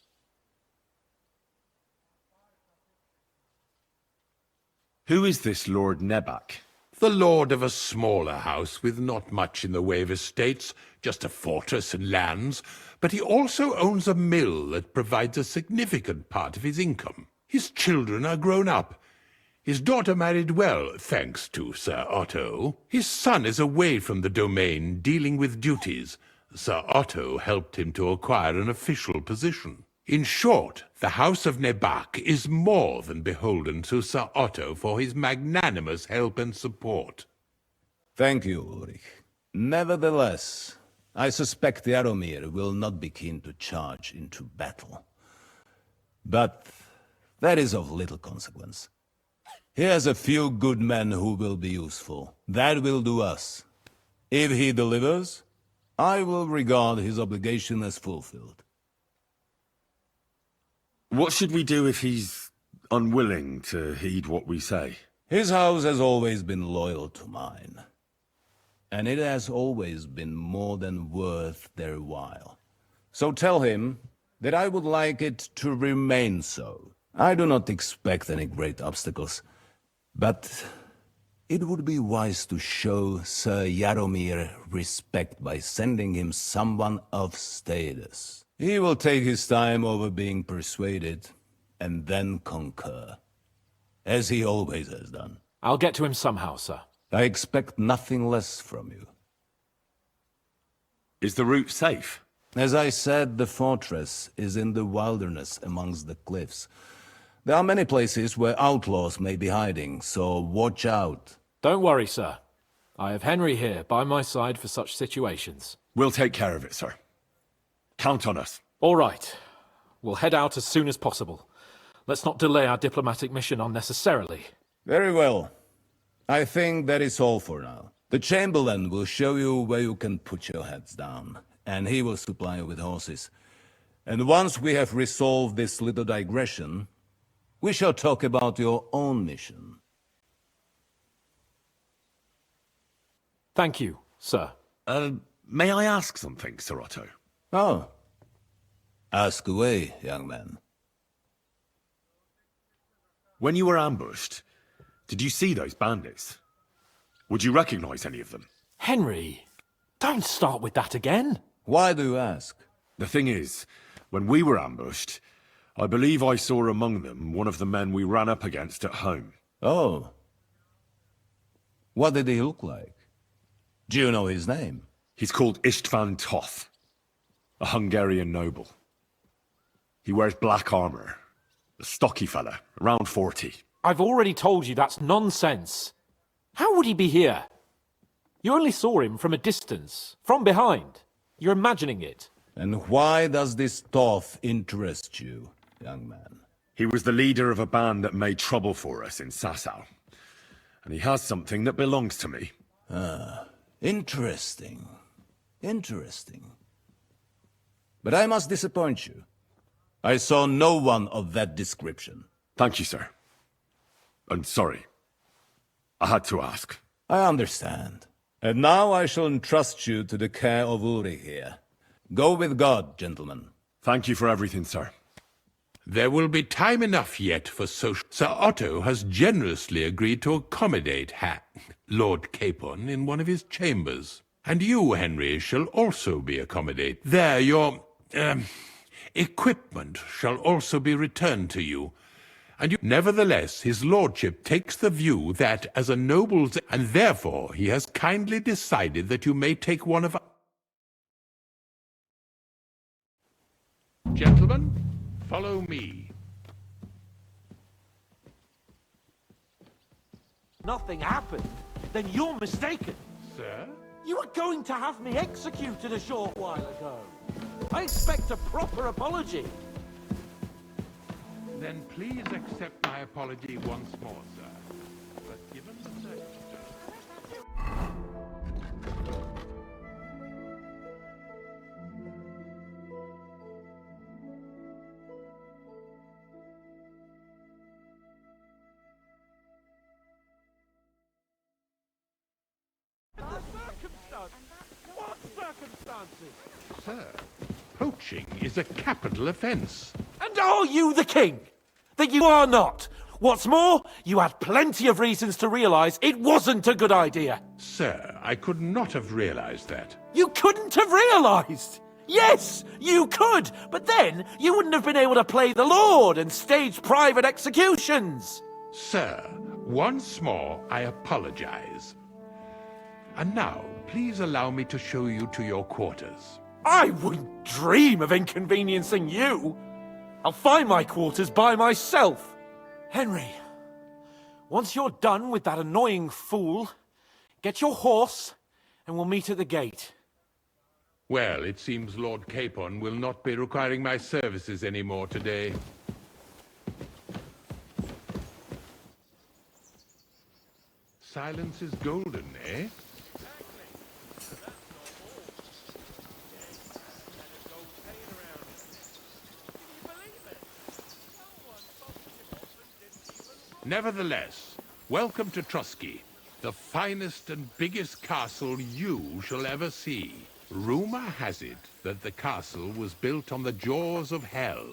[SPEAKER 2] Who is this Lord Nebak?
[SPEAKER 12] The lord of a smaller house with not much in the way of estates, just a fortress and lands, but he also owns a mill that provides a significant part of his income. His children are grown up. His daughter married well, thanks to Sir Otto. His son is away from the domain, dealing with duties. Sir Otto helped him to acquire an official position. In short, the House of Nebak is more than beholden to Sir Otto for his magnanimous help and support.
[SPEAKER 8] Thank you, Ulrich. Nevertheless, I suspect Jaromir will not be keen to charge into battle. But that is of little consequence. He has a few good men who will be useful. That will do us. If he delivers, I will regard his obligation as fulfilled.
[SPEAKER 2] What should we do if he's unwilling to heed what we say?
[SPEAKER 8] His house has always been loyal to mine. And it has always been more than worth their while. So tell him that I would like it to remain so. I do not expect any great obstacles, but it would be wise to show Sir Jaromir respect by sending him someone of status. He will take his time over being persuaded, and then concur, as he always has done.
[SPEAKER 1] I'll get to him somehow, sir.
[SPEAKER 8] I expect nothing less from you.
[SPEAKER 2] Is the route safe?
[SPEAKER 8] As I said, the fortress is in the wilderness amongst the cliffs. There are many places where outlaws may be hiding, so watch out.
[SPEAKER 1] Don't worry, sir. I have Henry here by my side for such situations.
[SPEAKER 2] We'll take care of it, sir. Count on us.
[SPEAKER 1] All right. We'll head out as soon as possible. Let's not delay our diplomatic mission unnecessarily.
[SPEAKER 8] Very well. I think that is all for now. The Chamberlain will show you where you can put your heads down, and he will supply you with horses. And once we have resolved this little digression, we shall talk about your own mission.
[SPEAKER 1] Thank you, sir.
[SPEAKER 2] May I ask something, Sir Otto?
[SPEAKER 8] Oh. Ask away, young man.
[SPEAKER 2] When you were ambushed, did you see those bandits? Would you recognize any of them?
[SPEAKER 1] Henry, don't start with that again.
[SPEAKER 8] Why do you ask?
[SPEAKER 2] The thing is, when we were ambushed, I believe I saw among them one of the men we ran up against at home.
[SPEAKER 8] Oh. What did he look like? Do you know his name?
[SPEAKER 2] He's called Istvan Toth, a Hungarian noble. He wears black armor. A stocky fella, around 40.
[SPEAKER 1] I've already told you that's nonsense. How would he be here? You only saw him from a distance, from behind. You're imagining it.
[SPEAKER 8] And why does this Toth interest you, young man?
[SPEAKER 2] He was the leader of a band that made trouble for us in Sasau. And he has something that belongs to me.
[SPEAKER 8] Ah, interesting. Interesting. But I must disappoint you. I saw no one of that description.
[SPEAKER 2] Thank you, sir. And sorry. I had to ask.
[SPEAKER 8] I understand. And now I shall entrust you to the care of Ulrich here. Go with God, gentlemen.
[SPEAKER 2] Thank you for everything, sir.
[SPEAKER 12] There will be time enough yet for social... Sir Otto has generously agreed to accommodate Lord Capon in one of his chambers. And you, Henry, shall also be accommodated. There, your... equipment shall also be returned to you. And you... Nevertheless, his lordship takes the view that, as a noble's... And therefore, he has kindly decided that you may take one of... Gentlemen, follow me.
[SPEAKER 16] Nothing happened? Then you're mistaken.
[SPEAKER 12] Sir?
[SPEAKER 16] You were going to have me executed a short while ago. I expect a proper apology.
[SPEAKER 12] Then please accept my apology once more, sir. But given the circumstances...
[SPEAKER 16] What circumstances?
[SPEAKER 12] Sir, poaching is a capital offence.
[SPEAKER 16] And are you the king? That you are not. What's more, you had plenty of reasons to realise it wasn't a good idea.
[SPEAKER 12] Sir, I could not have realised that.
[SPEAKER 16] You couldn't have realised? Yes, you could, but then you wouldn't have been able to play the Lord and stage private executions.
[SPEAKER 12] Sir, once more I apologise. And now, please allow me to show you to your quarters.
[SPEAKER 16] I wouldn't dream of inconveniencing you. I'll find my quarters by myself. Henry, once you're done with that annoying fool, get your horse and we'll meet at the gate.
[SPEAKER 12] Well, it seems Lord Capon will not be requiring my services anymore today. Silence is golden, eh? Nevertheless, welcome to Trusky, the finest and biggest castle you shall ever see. Rumor has it that the castle was built on the jaws of hell,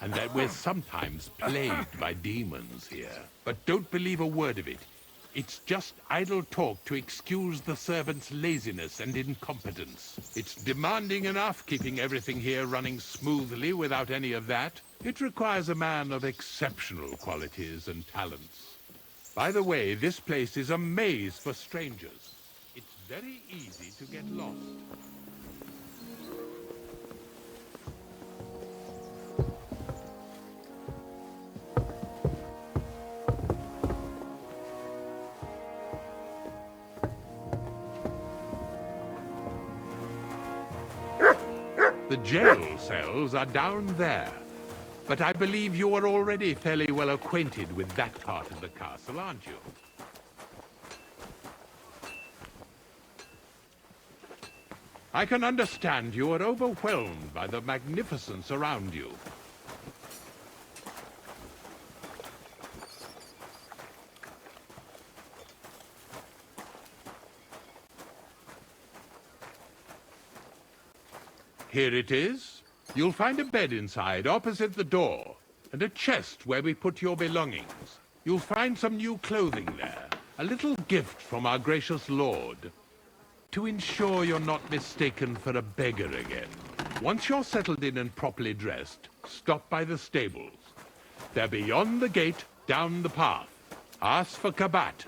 [SPEAKER 12] and that we're sometimes plagued by demons here. But don't believe a word of it. It's just idle talk to excuse the servants' laziness and incompetence. It's demanding enough keeping everything here running smoothly without any of that. It requires a man of exceptional qualities and talents. By the way, this place is a maze for strangers. It's very easy to get lost. The jail cells are down there. But I believe you are already fairly well acquainted with that part of the castle, aren't you? I can understand you are overwhelmed by the magnificence around you. Here it is. You'll find a bed inside, opposite the door, and a chest where we put your belongings. You'll find some new clothing there, a little gift from our gracious lord, to ensure you're not mistaken for a beggar again. Once you're settled in and properly dressed, stop by the stables. They're beyond the gate, down the path. Ask for Kabat.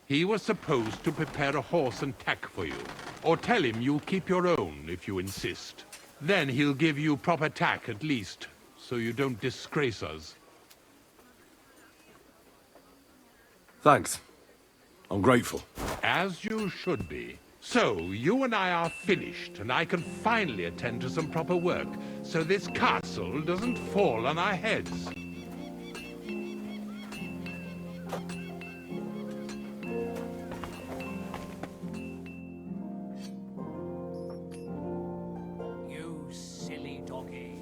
[SPEAKER 12] He was supposed to prepare a horse and tack for you, or tell him you'll keep your own if you insist. Then he'll give you proper tack at least, so you don't disgrace us.
[SPEAKER 2] Thanks. I'm grateful.
[SPEAKER 12] As you should be. So, you and I are finished, and I can finally attend to some proper work, so this castle doesn't fall on our heads.
[SPEAKER 6] You silly doggy.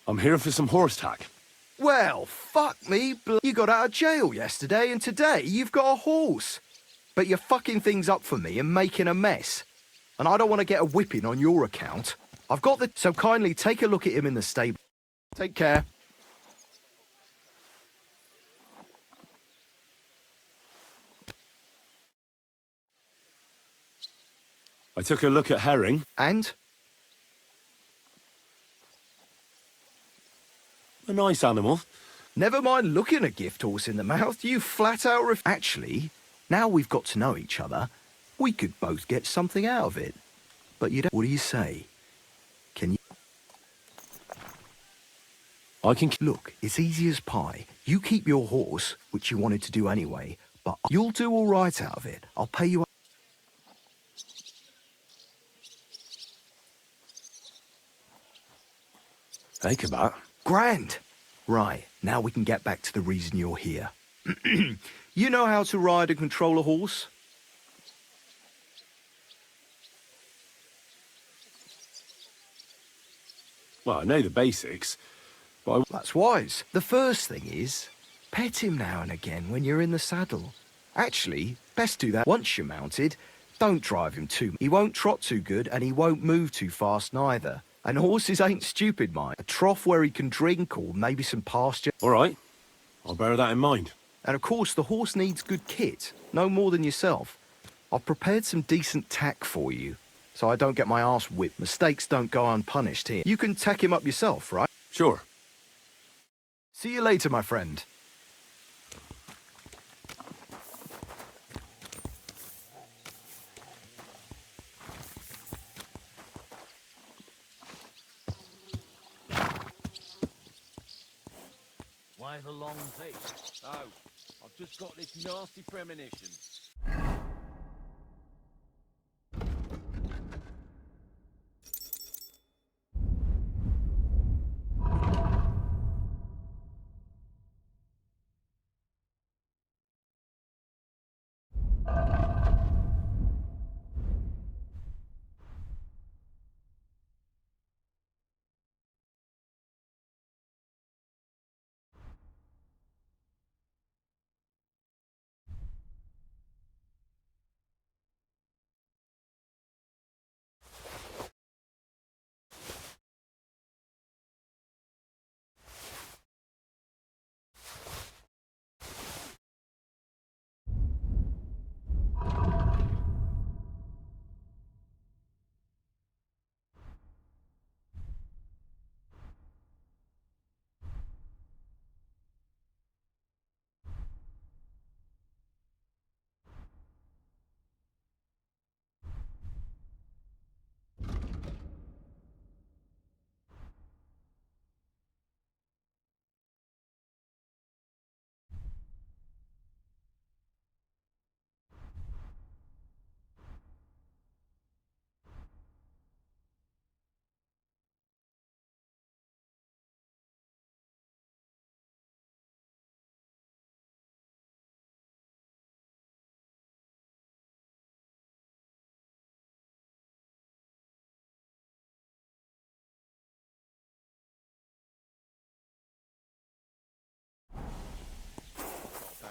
[SPEAKER 2] I'm here for some horse tack.
[SPEAKER 11] Well, fuck me, you got out of jail yesterday, and today you've got a horse. But you're fucking things up for me and making a mess. And I don't want to get a whipping on your account. I've got the... So kindly take a look at him in the stable. Take care.
[SPEAKER 2] I took a look at Herring.
[SPEAKER 11] And?
[SPEAKER 2] A nice animal.
[SPEAKER 11] Never mind looking a gift horse in the mouth, you flat out Actually, now we've got to know each other, we could both get something out of it. But you don't... What do you say? Can you...
[SPEAKER 2] I can...
[SPEAKER 11] Look, it's easy as pie. You keep your horse, which you wanted to do anyway, but you'll do all right out of it. I'll pay you...
[SPEAKER 2] Hey, Kabat.
[SPEAKER 11] Grand! Right, now we can get back to the reason you're here. You know how to ride and control a horse?
[SPEAKER 2] Well, I know the basics, but
[SPEAKER 11] That's wise. The first thing is, pet him now and again when you're in the saddle. Actually, best do that once you're mounted. Don't drive him too much. He won't trot too good and he won't move too fast neither. And horses ain't stupid, mate. A trough where he can drink or maybe some pasture.
[SPEAKER 2] all right. I'll bear that in mind.
[SPEAKER 11] And of course, the horse needs good kit, no more than yourself. I've prepared some decent tack for you, so I don't get my arse whipped. Mistakes don't go unpunished here. You can tack him up yourself, right?
[SPEAKER 2] Sure.
[SPEAKER 11] See you later, my friend.
[SPEAKER 7] Why the long face? Oh, I've just got this nasty premonition.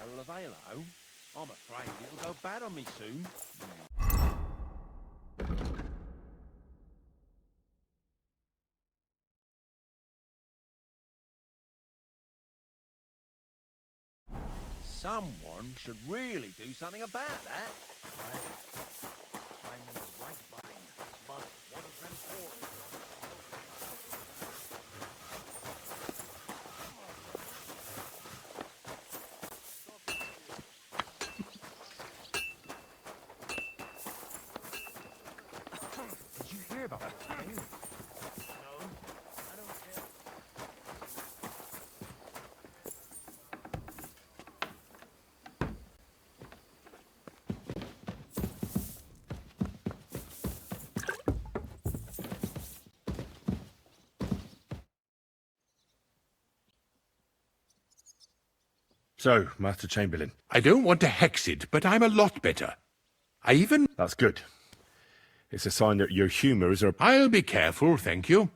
[SPEAKER 7] Barrel of ale, I'm afraid it'll go bad on me soon. Someone should really do something about that. I'm in the right mind, but what is them for? Did you hear about that thing? No, I don't care.
[SPEAKER 2] So, Master Chamberlain.
[SPEAKER 12] I don't want to hex it, but I'm a lot better. I even...
[SPEAKER 2] That's good. It's a sign that your humour is...
[SPEAKER 12] I'll be careful, thank you.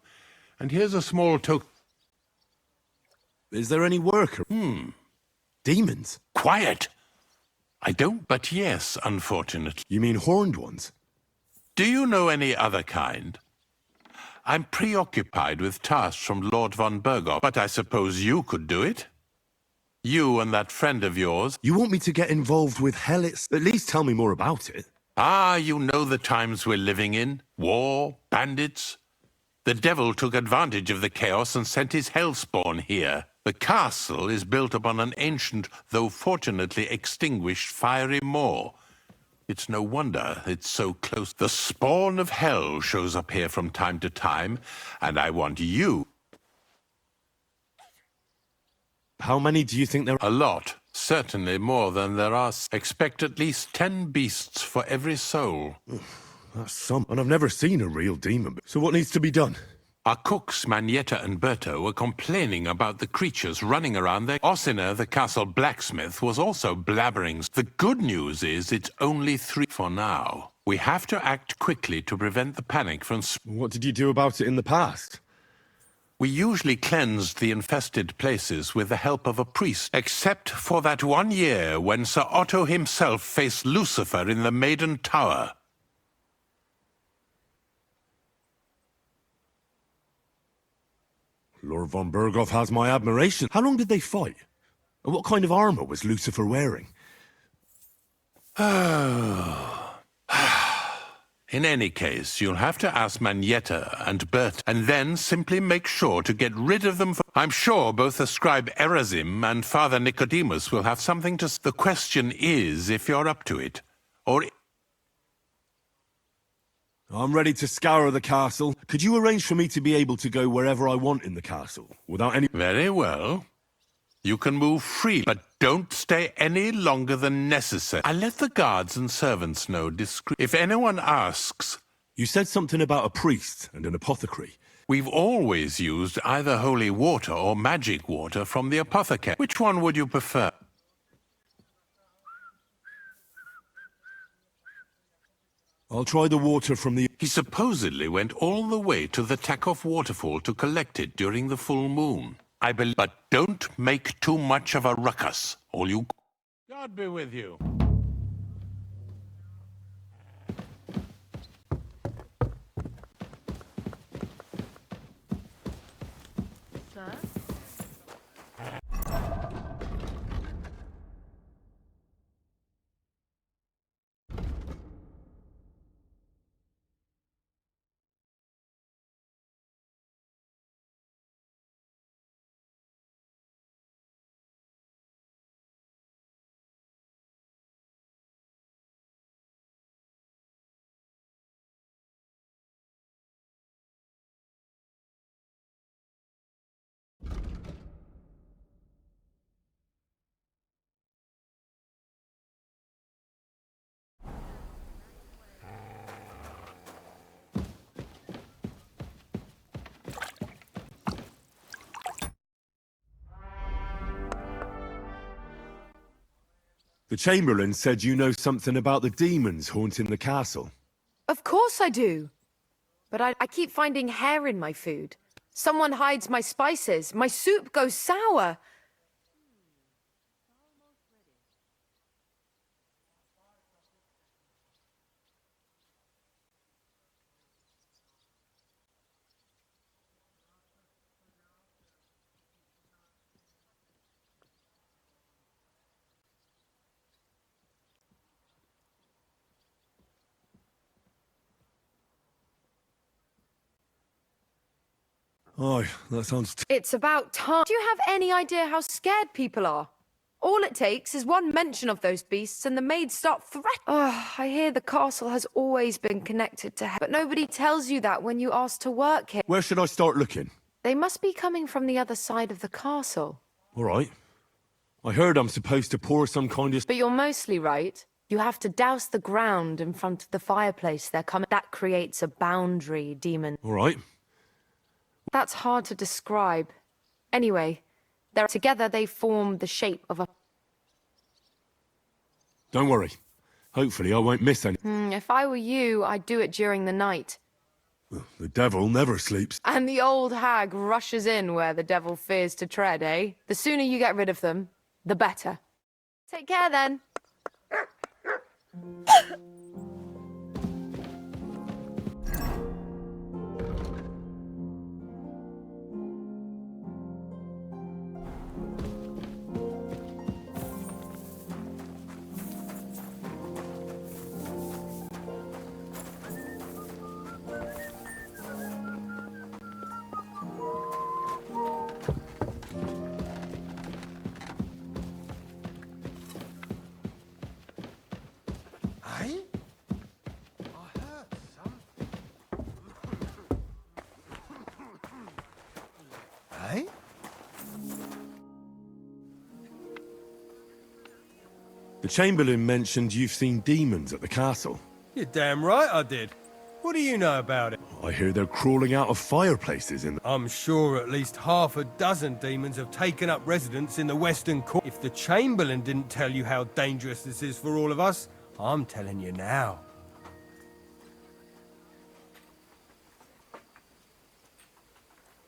[SPEAKER 12] And here's a small token.
[SPEAKER 2] Is there any work? Demons?
[SPEAKER 12] Quiet! I don't, but yes, unfortunately.
[SPEAKER 2] You mean horned ones?
[SPEAKER 12] Do you know any other kind? I'm preoccupied with tasks from Lord von Berghoff, but I suppose you could do it? You and that friend of yours.
[SPEAKER 2] You want me to get involved with Helit's? At least tell me more about it.
[SPEAKER 12] Ah, you know the times we're living in. War, bandits. The devil took advantage of the chaos and sent his hellspawn here. The castle is built upon an ancient, though fortunately extinguished, fiery moor. It's no wonder it's so close. The spawn of hell shows up here from time to time, and I want you.
[SPEAKER 2] How many do you think there are?
[SPEAKER 12] A lot. Certainly more than there are. Expect at least 10 beasts for every soul.
[SPEAKER 2] That's some. And I've never seen a real demon. So what needs to be done?
[SPEAKER 12] Our cooks, Manietta and Berto, were complaining about the creatures running around there. Ossina, the castle blacksmith, was also blabbering. The good news is it's only 3 for now. We have to act quickly to prevent the panic from...
[SPEAKER 2] What did you do about it in the past?
[SPEAKER 12] We usually cleansed the infested places with the help of a priest, except for that one year when Sir Otto himself faced Lucifer in the Maiden Tower.
[SPEAKER 2] Lord von Berghoff has my admiration. How long did they fight? And what kind of armor was Lucifer wearing?
[SPEAKER 12] In any case, you'll have to ask Manietta and Bert, and then simply make sure to get rid of them. I'm sure both the scribe Erazim and Father Nicodemus will have something to... The question is if you're up to it, or...
[SPEAKER 2] I'm ready to scour the castle. Could you arrange for me to be able to go wherever I want in the castle, without any...
[SPEAKER 12] Very well. You can move freely, but don't stay any longer than necessary. I'll let the guards and servants know discreetly. If anyone asks...
[SPEAKER 2] You said something about a priest and an apothecary.
[SPEAKER 12] We've always used either holy water or magic water from the apothecary. Which one would you prefer?
[SPEAKER 2] I'll try the water from the...
[SPEAKER 12] He supposedly went all the way to the Takov waterfall to collect it during the full moon. I believe... But don't make too much of a ruckus, all you... God be with you.
[SPEAKER 10] Sir?
[SPEAKER 2] The Chamberlain said you know something about the demons haunting the castle.
[SPEAKER 17] Of course I do. But I keep finding hair in my food. Someone hides my spices. My soup goes sour.
[SPEAKER 2] Oh, that sounds...
[SPEAKER 17] It's about time. Do you have any idea how scared people are? All it takes is one mention of those beasts and the maids start threatening. Oh, I hear the castle has always been connected to hell, but nobody tells you that when you ask to work here.
[SPEAKER 2] Where should I start looking?
[SPEAKER 17] They must be coming from the other side of the castle.
[SPEAKER 2] All right. I heard I'm supposed to pour some kind of...
[SPEAKER 17] But you're mostly right. You have to douse the ground in front of the fireplace they're coming. That creates a boundary, demon.
[SPEAKER 2] All right.
[SPEAKER 17] That's hard to describe. Anyway, together they form the shape of a...
[SPEAKER 2] Don't worry. Hopefully I won't miss any.
[SPEAKER 17] If I were you, I'd do it during the night.
[SPEAKER 2] The devil never sleeps.
[SPEAKER 17] And the old hag rushes in where the devil fears to tread, eh? The sooner you get rid of them, the better. Take care then.
[SPEAKER 2] Chamberlain mentioned you've seen demons at the castle.
[SPEAKER 9] You're damn right I did. What do you know about it?
[SPEAKER 2] I hear they're crawling out of fireplaces in...
[SPEAKER 9] I'm sure at least half a dozen demons have taken up residence in the Western Court. If the Chamberlain didn't tell you how dangerous this is for all of us, I'm telling you now.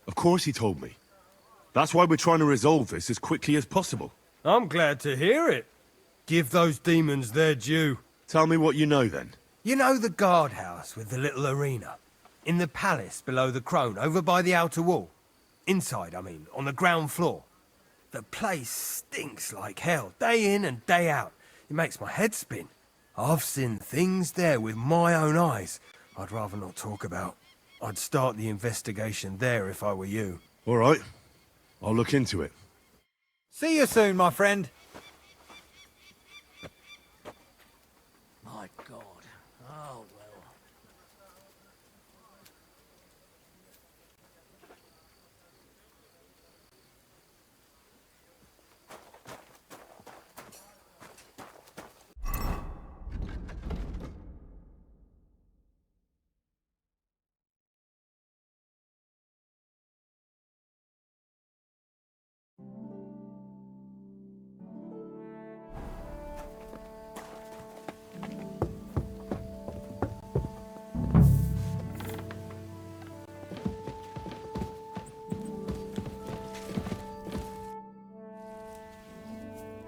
[SPEAKER 2] Of course he told me. That's why we're trying to resolve this as quickly as possible.
[SPEAKER 9] I'm glad to hear it. Give those demons their due.
[SPEAKER 2] Tell me what you know, then.
[SPEAKER 9] You know the guardhouse with the little arena? In the palace below the Crone, over by the outer wall? Inside, I mean, on the ground floor. The place stinks like hell, day in and day out. It makes my head spin. I've seen things there with my own eyes I'd rather not talk about. I'd start the investigation there if I were you.
[SPEAKER 2] All right. I'll look into it.
[SPEAKER 9] See you soon, my friend.
[SPEAKER 7] My God. Oh, well.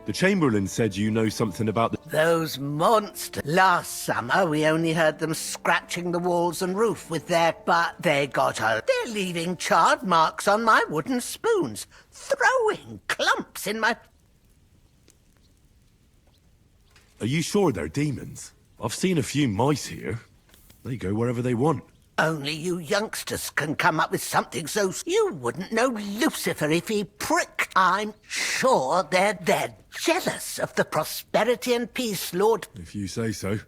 [SPEAKER 2] The Chamberlain said you know something about the...
[SPEAKER 7] Those monsters. Last summer, we only heard them scratching the walls and roof with their... But they got out. They're leaving charred marks on my wooden spoons. Throwing clumps in my...
[SPEAKER 2] Are you sure they're demons? I've seen a few mice here. They go wherever they want.
[SPEAKER 7] Only you youngsters can come up with something so... You wouldn't know Lucifer if he pricked. I'm sure they're jealous of the prosperity and peace, Lord.
[SPEAKER 2] If you say so.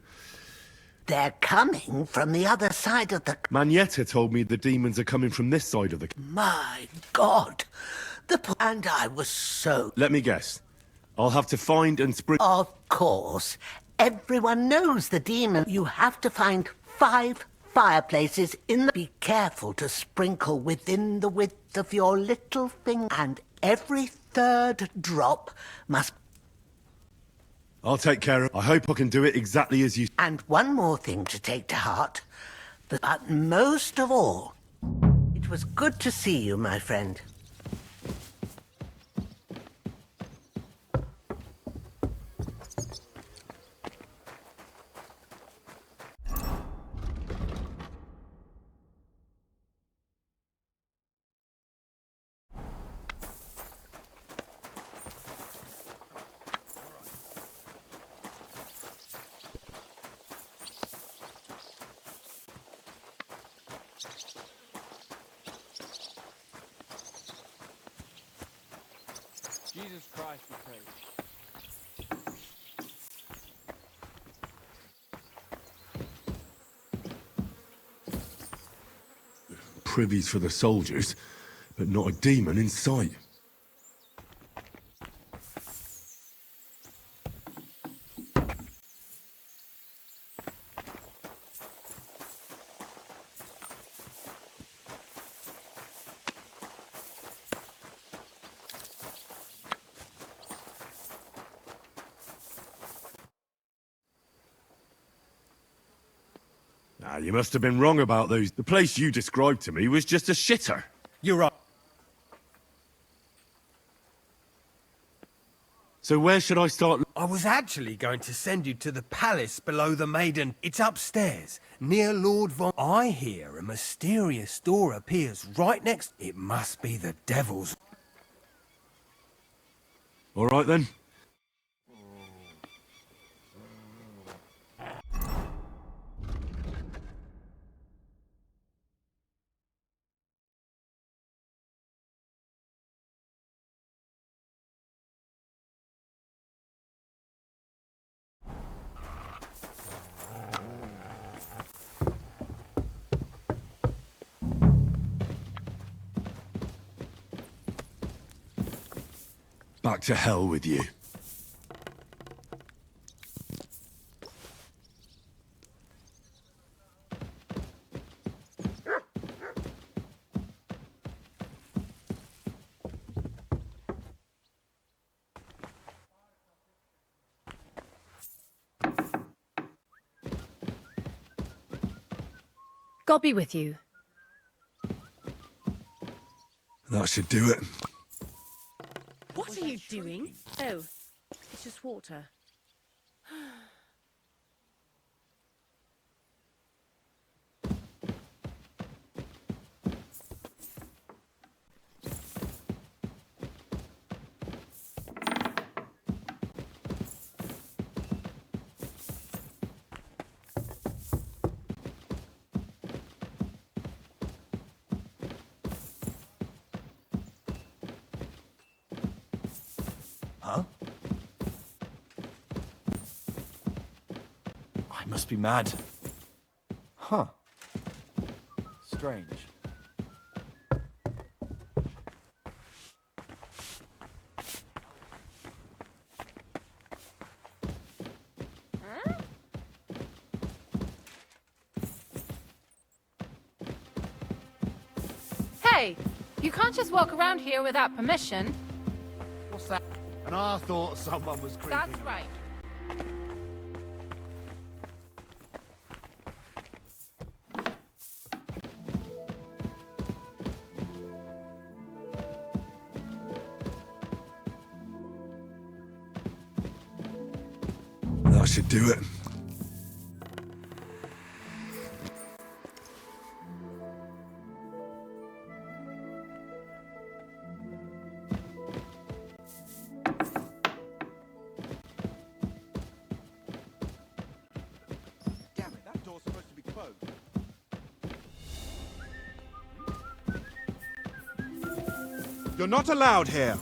[SPEAKER 7] They're coming from the other side of the...
[SPEAKER 2] Manietta told me the demons are coming from this side of the...
[SPEAKER 7] My God. And I was so...
[SPEAKER 2] Let me guess. I'll have to find and spring...
[SPEAKER 7] Of course. Everyone knows the demon. You have to find 5 fireplaces in the... Be careful to sprinkle within the width of your little finger, and every 3rd drop must...
[SPEAKER 2] I'll take care of it. I hope I can do it exactly as you...
[SPEAKER 7] And one more thing to take to heart. But most of all, it was good to see you, my friend.
[SPEAKER 5] Jesus Christ be praised.
[SPEAKER 2] Privies for the soldiers, but not a demon in sight. You must have been wrong about those. The place you described to me was just a shitter.
[SPEAKER 9] You're right.
[SPEAKER 2] So where should I start?
[SPEAKER 9] I was actually going to send you to the palace below the Maiden. It's upstairs, near Lord Von... I hear a mysterious door appears right next... It must be the devil's...
[SPEAKER 2] All right, then. Back to hell with you.
[SPEAKER 18] God be with you.
[SPEAKER 2] That should do it.
[SPEAKER 10] What are you doing? Oh, it's just water.
[SPEAKER 16] Huh? I must be mad. Huh. Strange.
[SPEAKER 13] Hey, you can't just walk around here without permission.
[SPEAKER 4] What's that? And I thought someone was creeping.
[SPEAKER 13] That's right.
[SPEAKER 2] That should do it.
[SPEAKER 4] Damn it, that door's supposed to be closed.
[SPEAKER 12] You're not allowed here.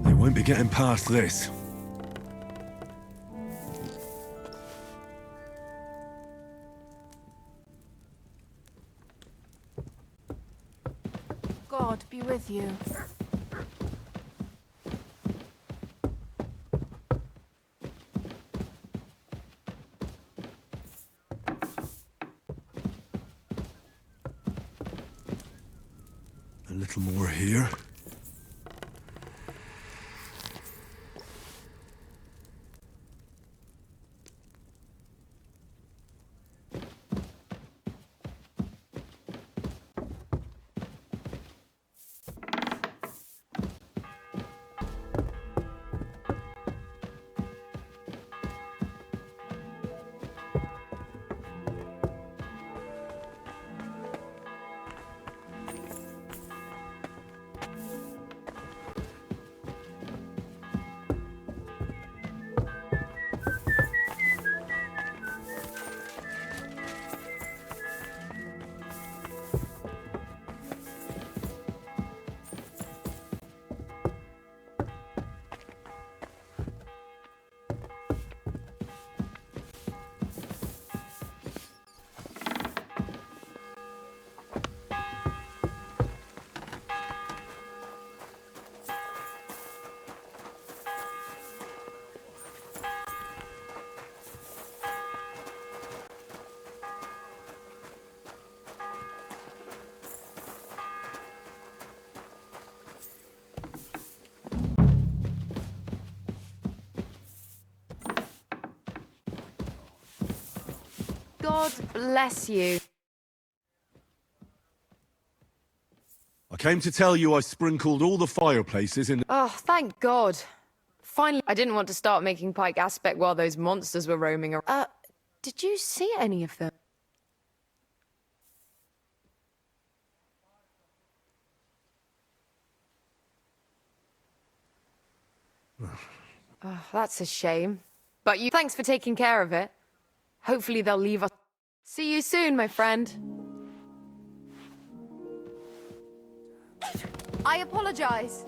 [SPEAKER 2] They won't be getting past this.
[SPEAKER 13] God be with you.
[SPEAKER 2] A little more here.
[SPEAKER 17] God bless you.
[SPEAKER 2] I came to tell you I sprinkled all the fireplaces in.
[SPEAKER 17] Oh, thank God. Finally, I didn't want to start making Pike aspect while those monsters were roaming around. Did you see any of them? Oh, that's a shame. But thanks for taking care of it. Hopefully they'll leave us. See you soon, my friend. I apologize.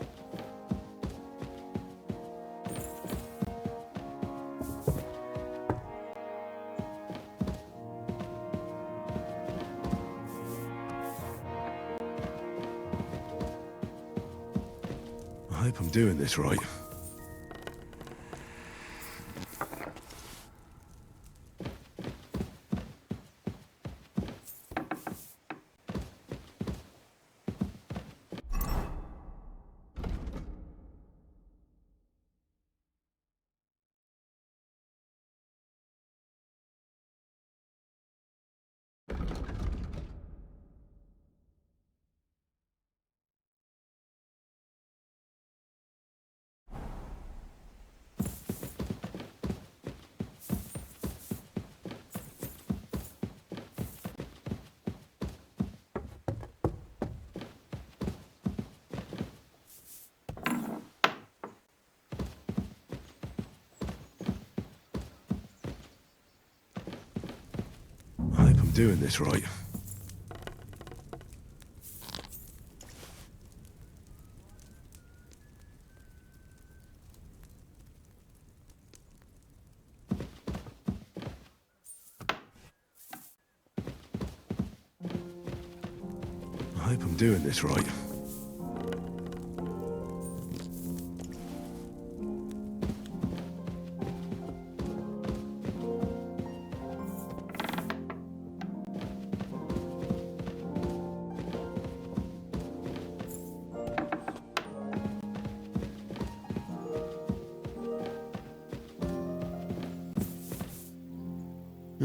[SPEAKER 2] I hope I'm doing this right. I hope I'm doing this right. I hope I'm doing this right.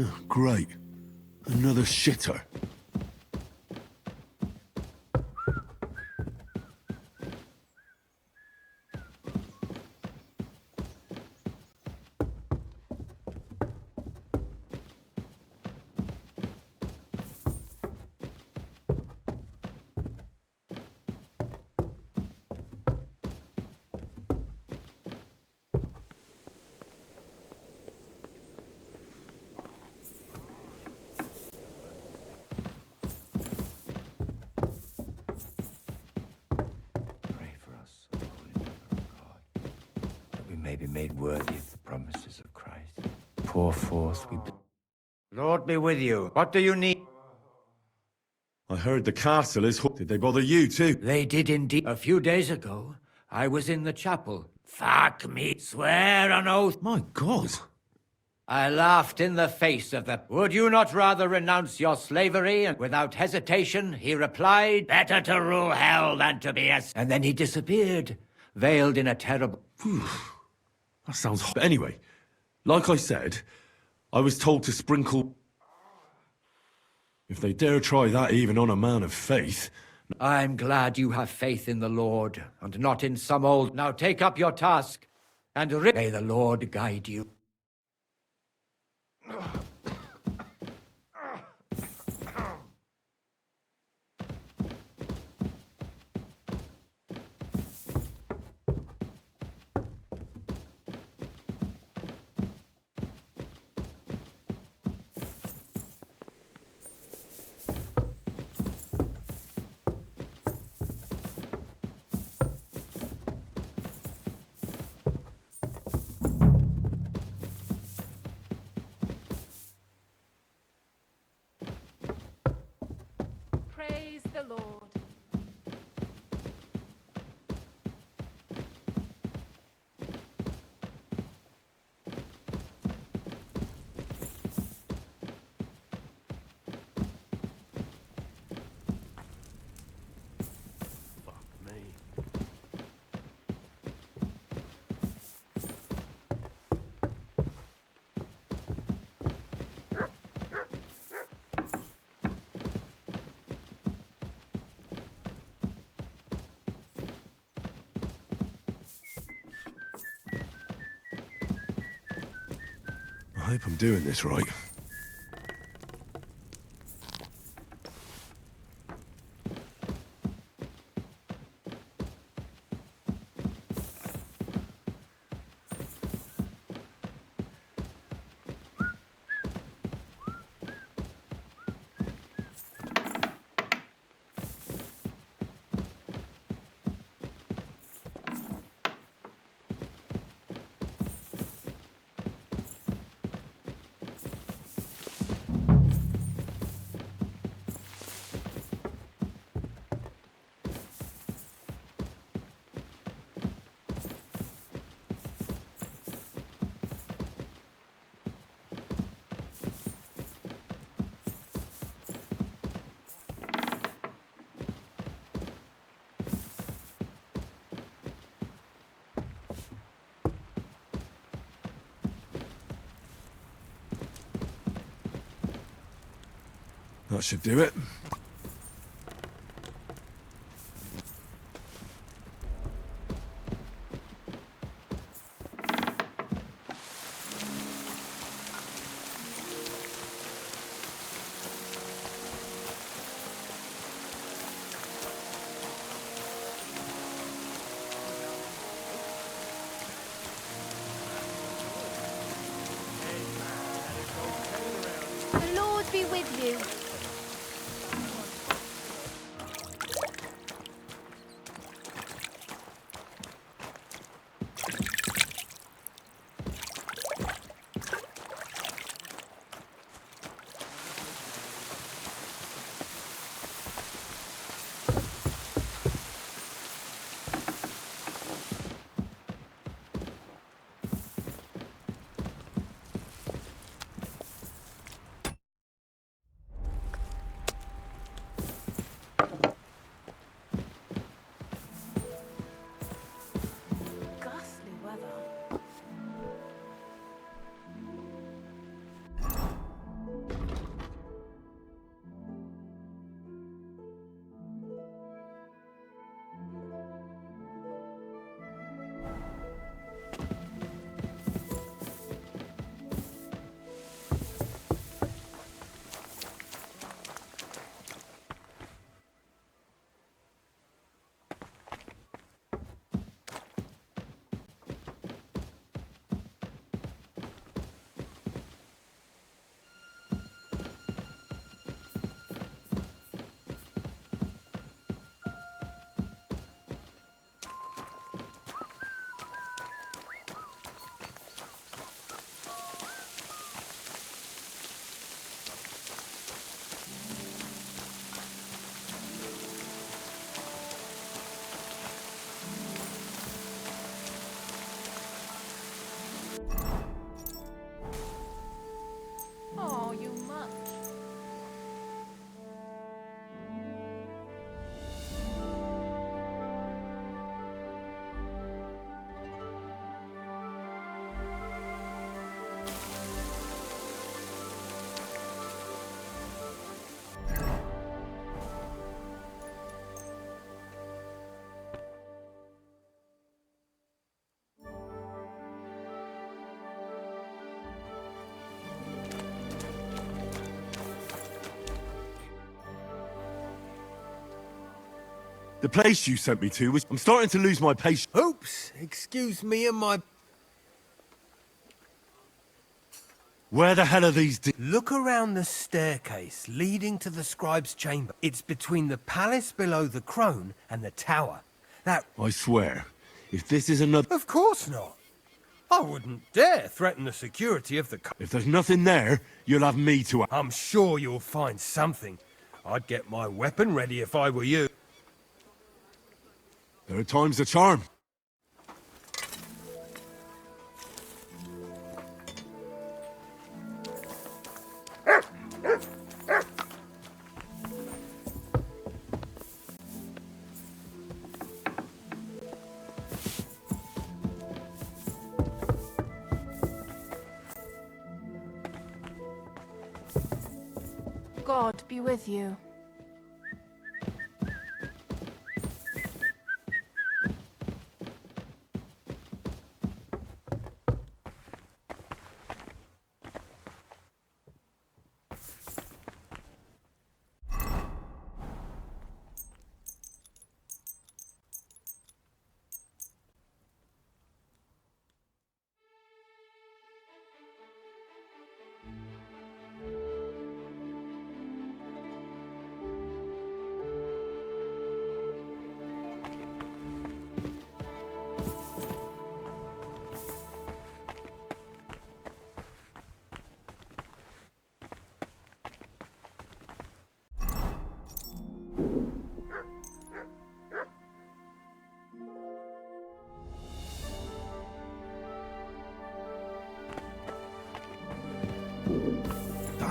[SPEAKER 2] Oh, great. Another shitter.
[SPEAKER 18] May be made worthy of the promises of Christ. Pour forth, we... Lord be with you. What do you need?
[SPEAKER 2] I heard the castle is... Did they bother you too?
[SPEAKER 18] They did indeed. A few days ago, I was in the chapel. Fuck me. Swear on oath.
[SPEAKER 2] My God.
[SPEAKER 18] I laughed in the face of them. Would you not rather renounce your slavery? And without hesitation, he replied, better to rule hell than to be a... And then he disappeared, veiled in a terrible...
[SPEAKER 2] That sounds hot. Anyway, like I said, I was told to sprinkle... If they dare try that even on a man of faith...
[SPEAKER 18] I'm glad you have faith in the Lord, and not in some old... Now take up your task, and may the Lord guide you.
[SPEAKER 13] Praise the Lord.
[SPEAKER 2] hope I'm doing this right. That should do it.
[SPEAKER 17] The Lord be with you. Ghastly weather. Oh, you much.
[SPEAKER 2] The place you sent me to was... I'm starting to lose my patience.
[SPEAKER 9] Oops, excuse me and my...
[SPEAKER 2] Where the hell are these...
[SPEAKER 9] Look around the staircase leading to the scribe's chamber. It's between the palace below the crone and the tower. That...
[SPEAKER 2] I swear, if this is another...
[SPEAKER 9] Of course not. I wouldn't dare threaten the security of the...
[SPEAKER 2] If there's nothing there, you'll have me to...
[SPEAKER 9] I'm sure you'll find something. I'd get my weapon ready if I were you.
[SPEAKER 2] There are times the charm.
[SPEAKER 13] God be with you.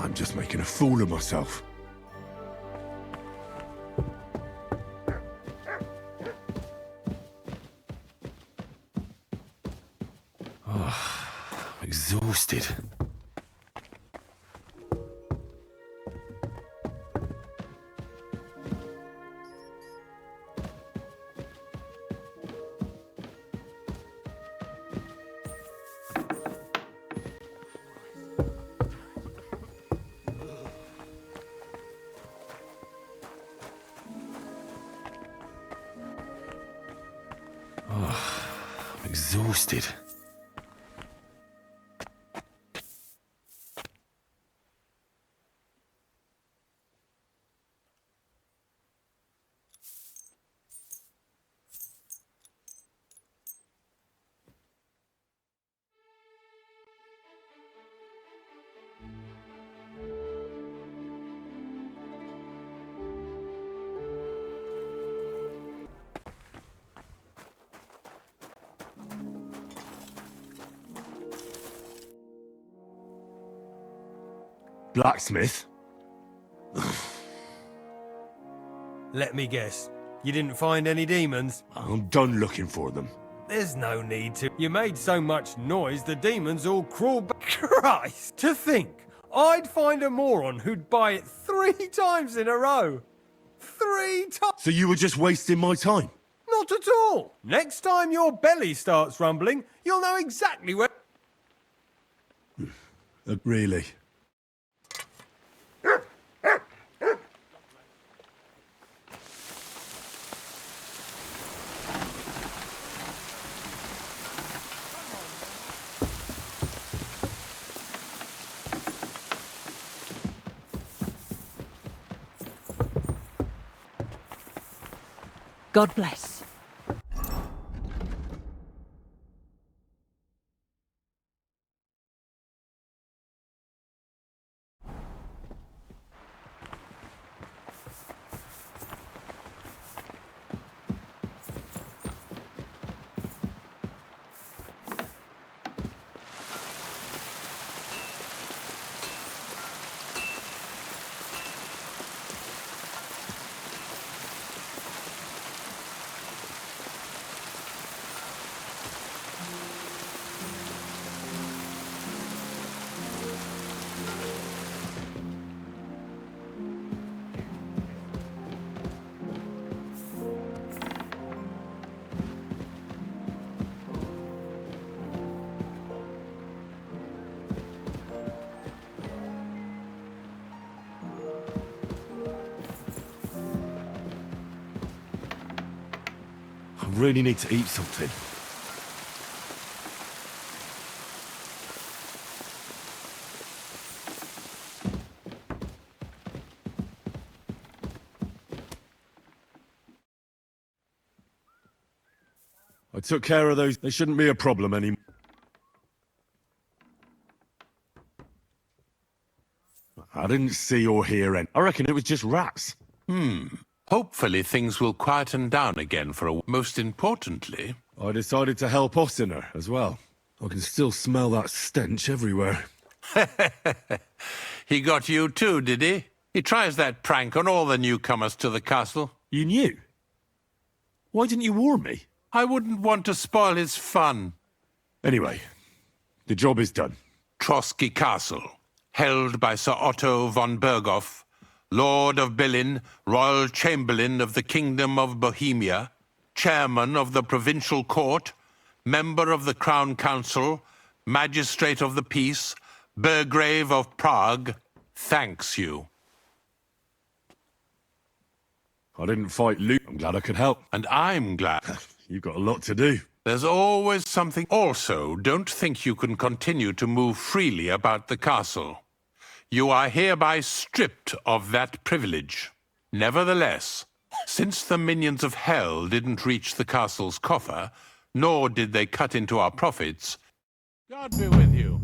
[SPEAKER 2] I'm just making a fool of myself. Oh, I'm exhausted. Exhausted. Blacksmith?
[SPEAKER 9] Let me guess. You didn't find any demons?
[SPEAKER 2] I'm done looking for them.
[SPEAKER 9] There's no need to. You made so much noise, the demons all crawl back. Christ! To think, I'd find a moron who'd buy it 3 times in a row. 3 times!
[SPEAKER 2] So you were just wasting my time?
[SPEAKER 9] Not at all. Next time your belly starts rumbling, you'll know exactly where...
[SPEAKER 2] Really?
[SPEAKER 14] God bless.
[SPEAKER 2] I really need to eat something. I took care of those. They shouldn't be a problem anymore. I didn't see or hear any. I reckon it was just rats.
[SPEAKER 19] Hopefully things will quieten down again for a... Most importantly...
[SPEAKER 2] I decided to help Ossiner as well. I can still smell that stench everywhere.
[SPEAKER 19] He got you too, did he? He tries that prank on all the newcomers to the castle.
[SPEAKER 2] You knew? Why didn't you warn me?
[SPEAKER 19] I wouldn't want to spoil his fun.
[SPEAKER 2] Anyway, the job is done.
[SPEAKER 19] Trotsky Castle, held by Sir Otto von Berghoff, Lord of Billin, Royal Chamberlain of the Kingdom of Bohemia, Chairman of the Provincial Court, Member of the Crown Council, Magistrate of the Peace, Burgrave of Prague, thanks you.
[SPEAKER 2] I didn't fight Luke. I'm glad I could help.
[SPEAKER 19] And I'm glad.
[SPEAKER 2] You've got a lot to do.
[SPEAKER 19] There's always something. Also, don't think you can continue to move freely about the castle. You are hereby stripped of that privilege. Nevertheless, since the minions of hell didn't reach the castle's coffer, nor did they cut into our profits, God be with you.